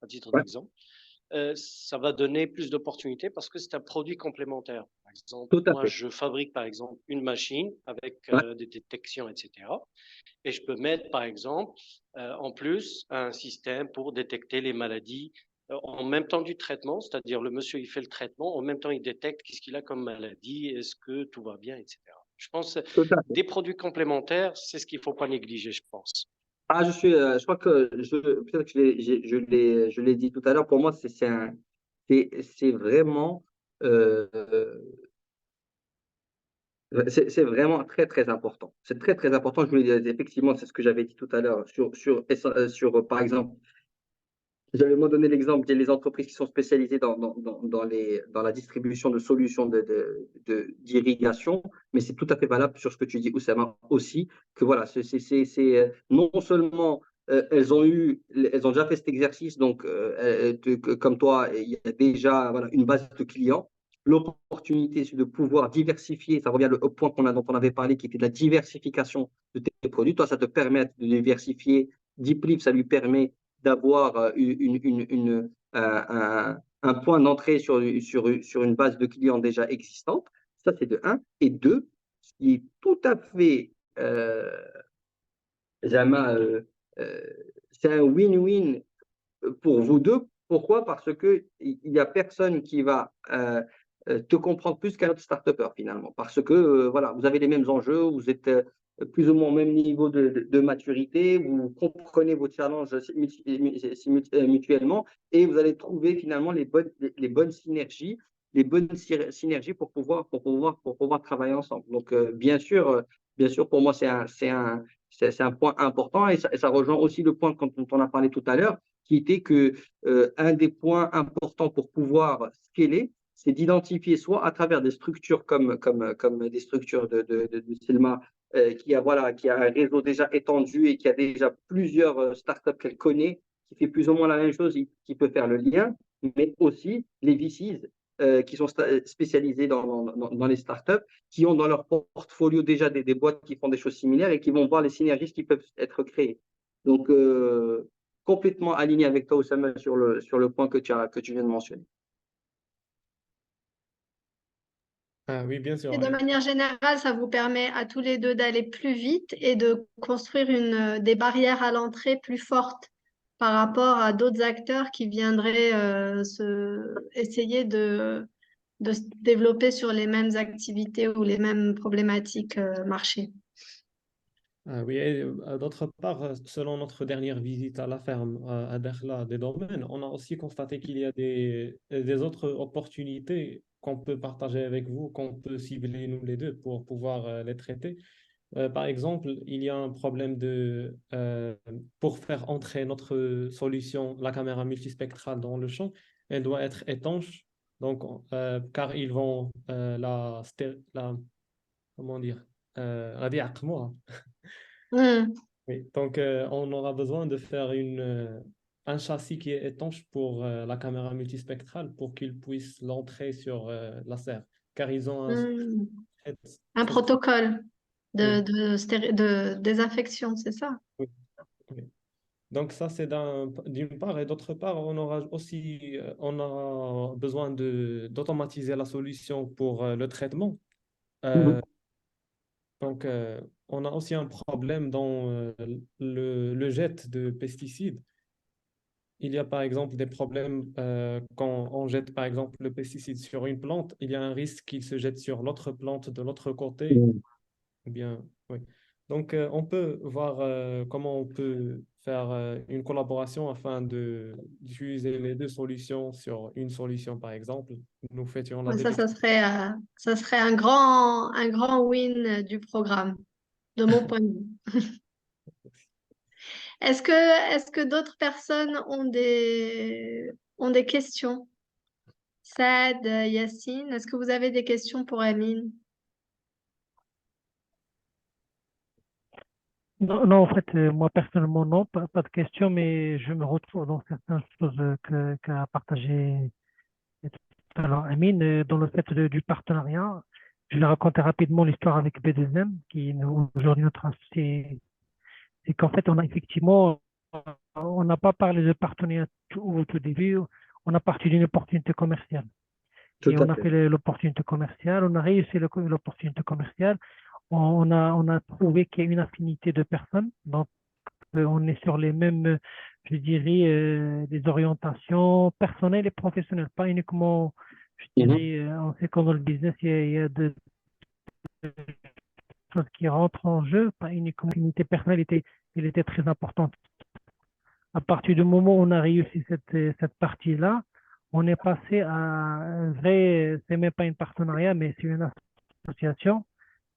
à titre Ouais, d'exemple, ça va donner plus d'opportunités parce que c'est un produit complémentaire. Par exemple, tout à moi, fait. je fabrique, par exemple, une machine avec Ouais, des détections, etc. Et je peux mettre, par exemple, en plus, un système pour détecter les maladies en même temps du traitement, c'est-à-dire le monsieur, il fait le traitement, en même temps, il détecte qu'est-ce qu'il a comme maladie, est-ce que tout va bien, etc. Je pense tout à fait. des produits complémentaires, c'est ce qu'il ne faut pas négliger, je pense. Ah, je crois que peut-être que je l'ai dit tout à l'heure. Pour moi, c'est vraiment, euh, c'est vraiment très, très important. C'est très, très important. Je voulais dire, effectivement, c'est ce que j'avais dit tout à l'heure par exemple, j'avais moi donné l'exemple des entreprises qui sont spécialisées dans la distribution de solutions d'irrigation, mais c'est tout à fait valable sur ce que tu dis, Oussama, aussi, que voilà, non seulement elles ont déjà fait cet exercice, donc comme toi, il y a déjà voilà, une base de clients. L'opportunité, c'est de pouvoir diversifier, ça revient au point dont on avait parlé, qui était de la diversification de tes produits. Toi, ça te permet de diversifier. Deep ça lui permet d'avoir un point d'entrée sur une base de clients déjà existante. Ça, c'est de un. Et deux, ce qui est tout à fait, Jama, c'est un win-win pour vous deux. Pourquoi? Parce qu'il n'y a personne qui va te comprendre plus qu'un autre start-upper finalement. Parce que voilà, vous avez les mêmes enjeux, vous êtes plus ou moins au même niveau de maturité, vous comprenez vos challenges mutuellement et vous allez trouver finalement les bonnes synergies, pour pouvoir travailler ensemble. Donc, bien sûr, pour moi, c'est un point important et ça rejoint aussi le point dont on a parlé tout à l'heure qui était que un des points importants pour pouvoir scaler, c'est d'identifier soit à travers des structures comme des structures de Selma, qui a un réseau déjà étendu et qui a déjà plusieurs startups qu'elle connaît, qui fait plus ou moins la même chose, qui peut faire le lien, mais aussi les VCs qui sont spécialisés dans les startups, qui ont dans leur portfolio déjà des boîtes qui font des choses similaires et qui vont voir les synergies qui peuvent être créées. Donc, complètement aligné avec toi, Oussama, sur le point que tu viens de mentionner. Ah, oui, bien sûr. Et de manière générale, ça vous permet à tous les deux d'aller plus vite et de construire des barrières à l'entrée plus fortes par rapport à d'autres acteurs qui viendraient essayer de se développer sur les mêmes activités ou les mêmes problématiques marché. Ah oui, et d'autre part, selon notre dernière visite à la ferme à Dakhla des domaines, on a aussi constaté qu'il y a des autres opportunités qu'on peut partager avec vous, qu'on peut cibler nous les deux pour pouvoir les traiter. Par exemple, il y a un problème pour faire entrer notre solution, la caméra multispectrale dans le champ, elle doit être étanche, donc, car ils vont comment dire, la diaqmoha. Hmm. Oui, donc on aura besoin de faire un châssis qui est étanche pour la caméra multispectrale pour qu'ils puissent l'entrer sur la serre, car ils ont Hmm. très, Un très- protocole oui, de désinfection, c'est ça? oui, oui. Donc ça, c'est d'une part, et d'autre part, on aura aussi on aura besoin d'automatiser la solution pour le traitement. Mhm. Euh, donc, on a aussi un problème dans le jet de pesticides. Il y a par exemple des problèmes quand on jette par exemple le pesticide sur une plante, il y a un risque qu'il se jette sur l'autre plante de l'autre côté. Mhm. Ou bien, oui. Donc, on peut voir comment on peut faire une collaboration afin d'utiliser les deux solutions sur une solution, par exemple. Nous faisions la Ouais, ça, détection. ça serait un grand win du programme, de mon point de vue. Est-ce que d'autres personnes ont des questions? Saad, Yacine, est-ce que vous avez des questions pour Amine? Non, non, en fait, moi personnellement, non, pas de question, mais je me retrouve dans certaines choses qu'a partagé tout à l'heure Amine, dans le fait du partenariat. Je vais raconter rapidement l'histoire avec B2M, qui est aujourd'hui notre associé. C'est qu'en fait, on a effectivement, on n'a pas parlé de partenariat au tout début, on a parti d'une opportunité commerciale. Tout Et à on a fait. fait l'opportunité commerciale, on a réussi l'opportunité commerciale, on a trouvé qu'il y a une affinité de personnes, donc on est sur les mêmes, je dirais, des orientations personnelles et professionnelles, pas uniquement, je Mhm. dirais, on sait que dans le business, il y a deux choses qui rentrent en jeu, pas uniquement l'unité personnelle, elle était très importante. À partir du moment où on a réussi cette partie-là, on est passé à un vrai, c'est même pas un partenariat, mais c'est une association,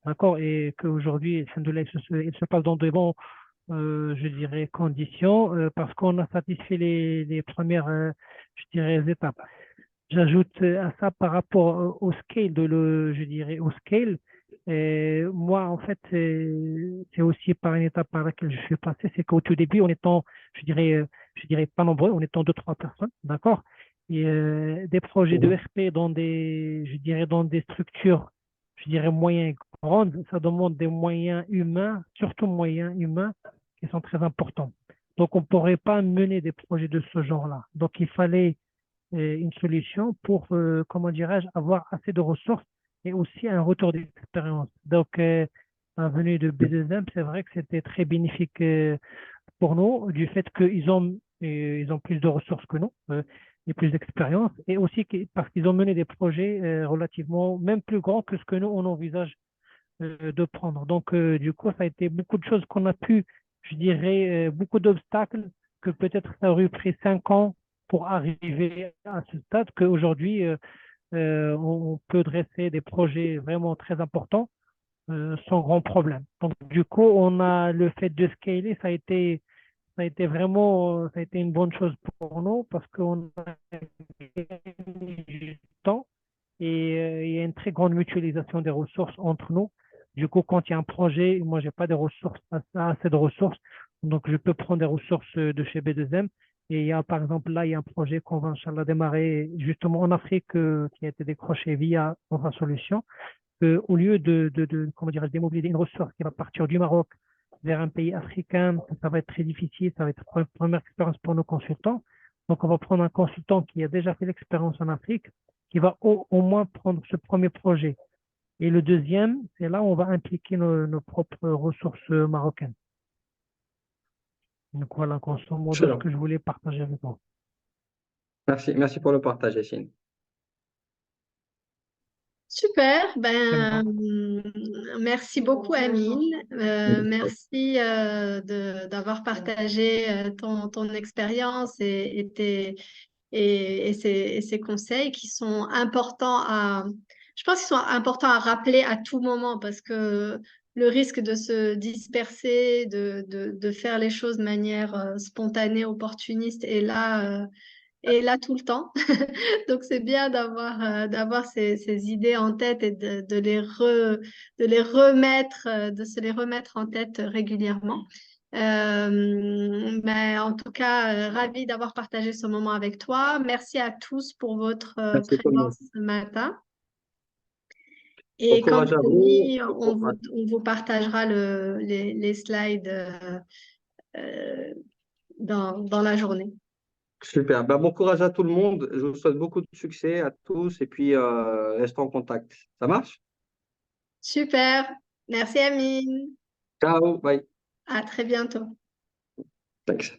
d'accord, et qu'aujourd'hui, alhamdoulilah, il se passe dans de bons, je dirais, conditions, parce qu'on a satisfait les premières, je dirais, étapes. J'ajoute à ça par rapport au scale je dirais au scale. Et moi, en fait, c'est aussi par une étape par laquelle je suis passé, c'est qu'au tout début, on étant, je dirais pas nombreux, on étant deux, trois personnes, d'accord? Et des projets de Mhm. RP dans je dirais, dans des structures, je dirais moyennes et grandes, ça demande des moyens humains, surtout moyens humains, qui sont très importants. Donc, on ne pourrait pas mener des projets de ce genre-là. Donc, il fallait une solution pour, comment dirais-je, avoir assez de ressources et aussi un retour d'expérience. Donc, la venue de B2M, c'est vrai que c'était très bénéfique pour nous, du fait ils ont plus de ressources que nous et plus d'expérience, et aussi parce qu'ils ont mené des projets relativement, même plus grands que ce que nous, on envisage de prendre. Donc, du coup, ça a été beaucoup de choses qu'on a pu, je dirais, beaucoup d'obstacles que peut-être ça aurait pris 5 ans pour arriver à ce stade qu'aujourd'hui, on peut dresser des projets vraiment très importants sans grand problème. Donc, du coup, on a le fait de scaler, ça a été vraiment, ça a été une bonne chose pour nous parce qu'on a gagné du temps et il y a une très grande mutualisation des ressources entre nous. Du coup, quand il y a un projet, moi, j'ai pas de ressources, assez de ressources, donc je peux prendre des ressources de chez B2M. Et il y a, par exemple, là, il y a un projet qu'on va, Inch'Allah, démarrer justement en Afrique qui a été décroché via notre solution. Au lieu comment dirais-je, démobiliser une ressource qui va partir du Maroc vers un pays africain, ça va être très difficile, ça va être une première expérience pour nos consultants. Donc, on va prendre un consultant qui a déjà fait l'expérience en Afrique, qui va au moins prendre ce premier projet. Et le deuxième, c'est là où on va impliquer nos propres ressources marocaines. Donc voilà, grosso modo, ce Excellent. que je voulais partager avec vous. Merci, merci pour le partage, Yacine. Super, merci beaucoup Amine. Merci d'avoir partagé ton expérience et ces conseils qui sont importants je pense qu'ils sont importants à rappeler à tout moment parce que le risque de se disperser, de faire les choses de manière spontanée, opportuniste est là tout le temps. Donc, c'est bien d'avoir ces idées en tête et de les remettre, de se les remettre en tête régulièrement. Mais en tout cas, ravi d'avoir partagé ce moment avec toi. Merci à tous pour votre Merci tout le monde. présence ce matin. Bon Et comme courage à vous. promis, on vous partagera les slides dans la journée. Super. Ben, bon courage à tout le monde. Je vous souhaite beaucoup de succès à tous et puis restons en contact. Ça marche? Super. Merci Amine. Ciao. Bye. À très bientôt. Thanks.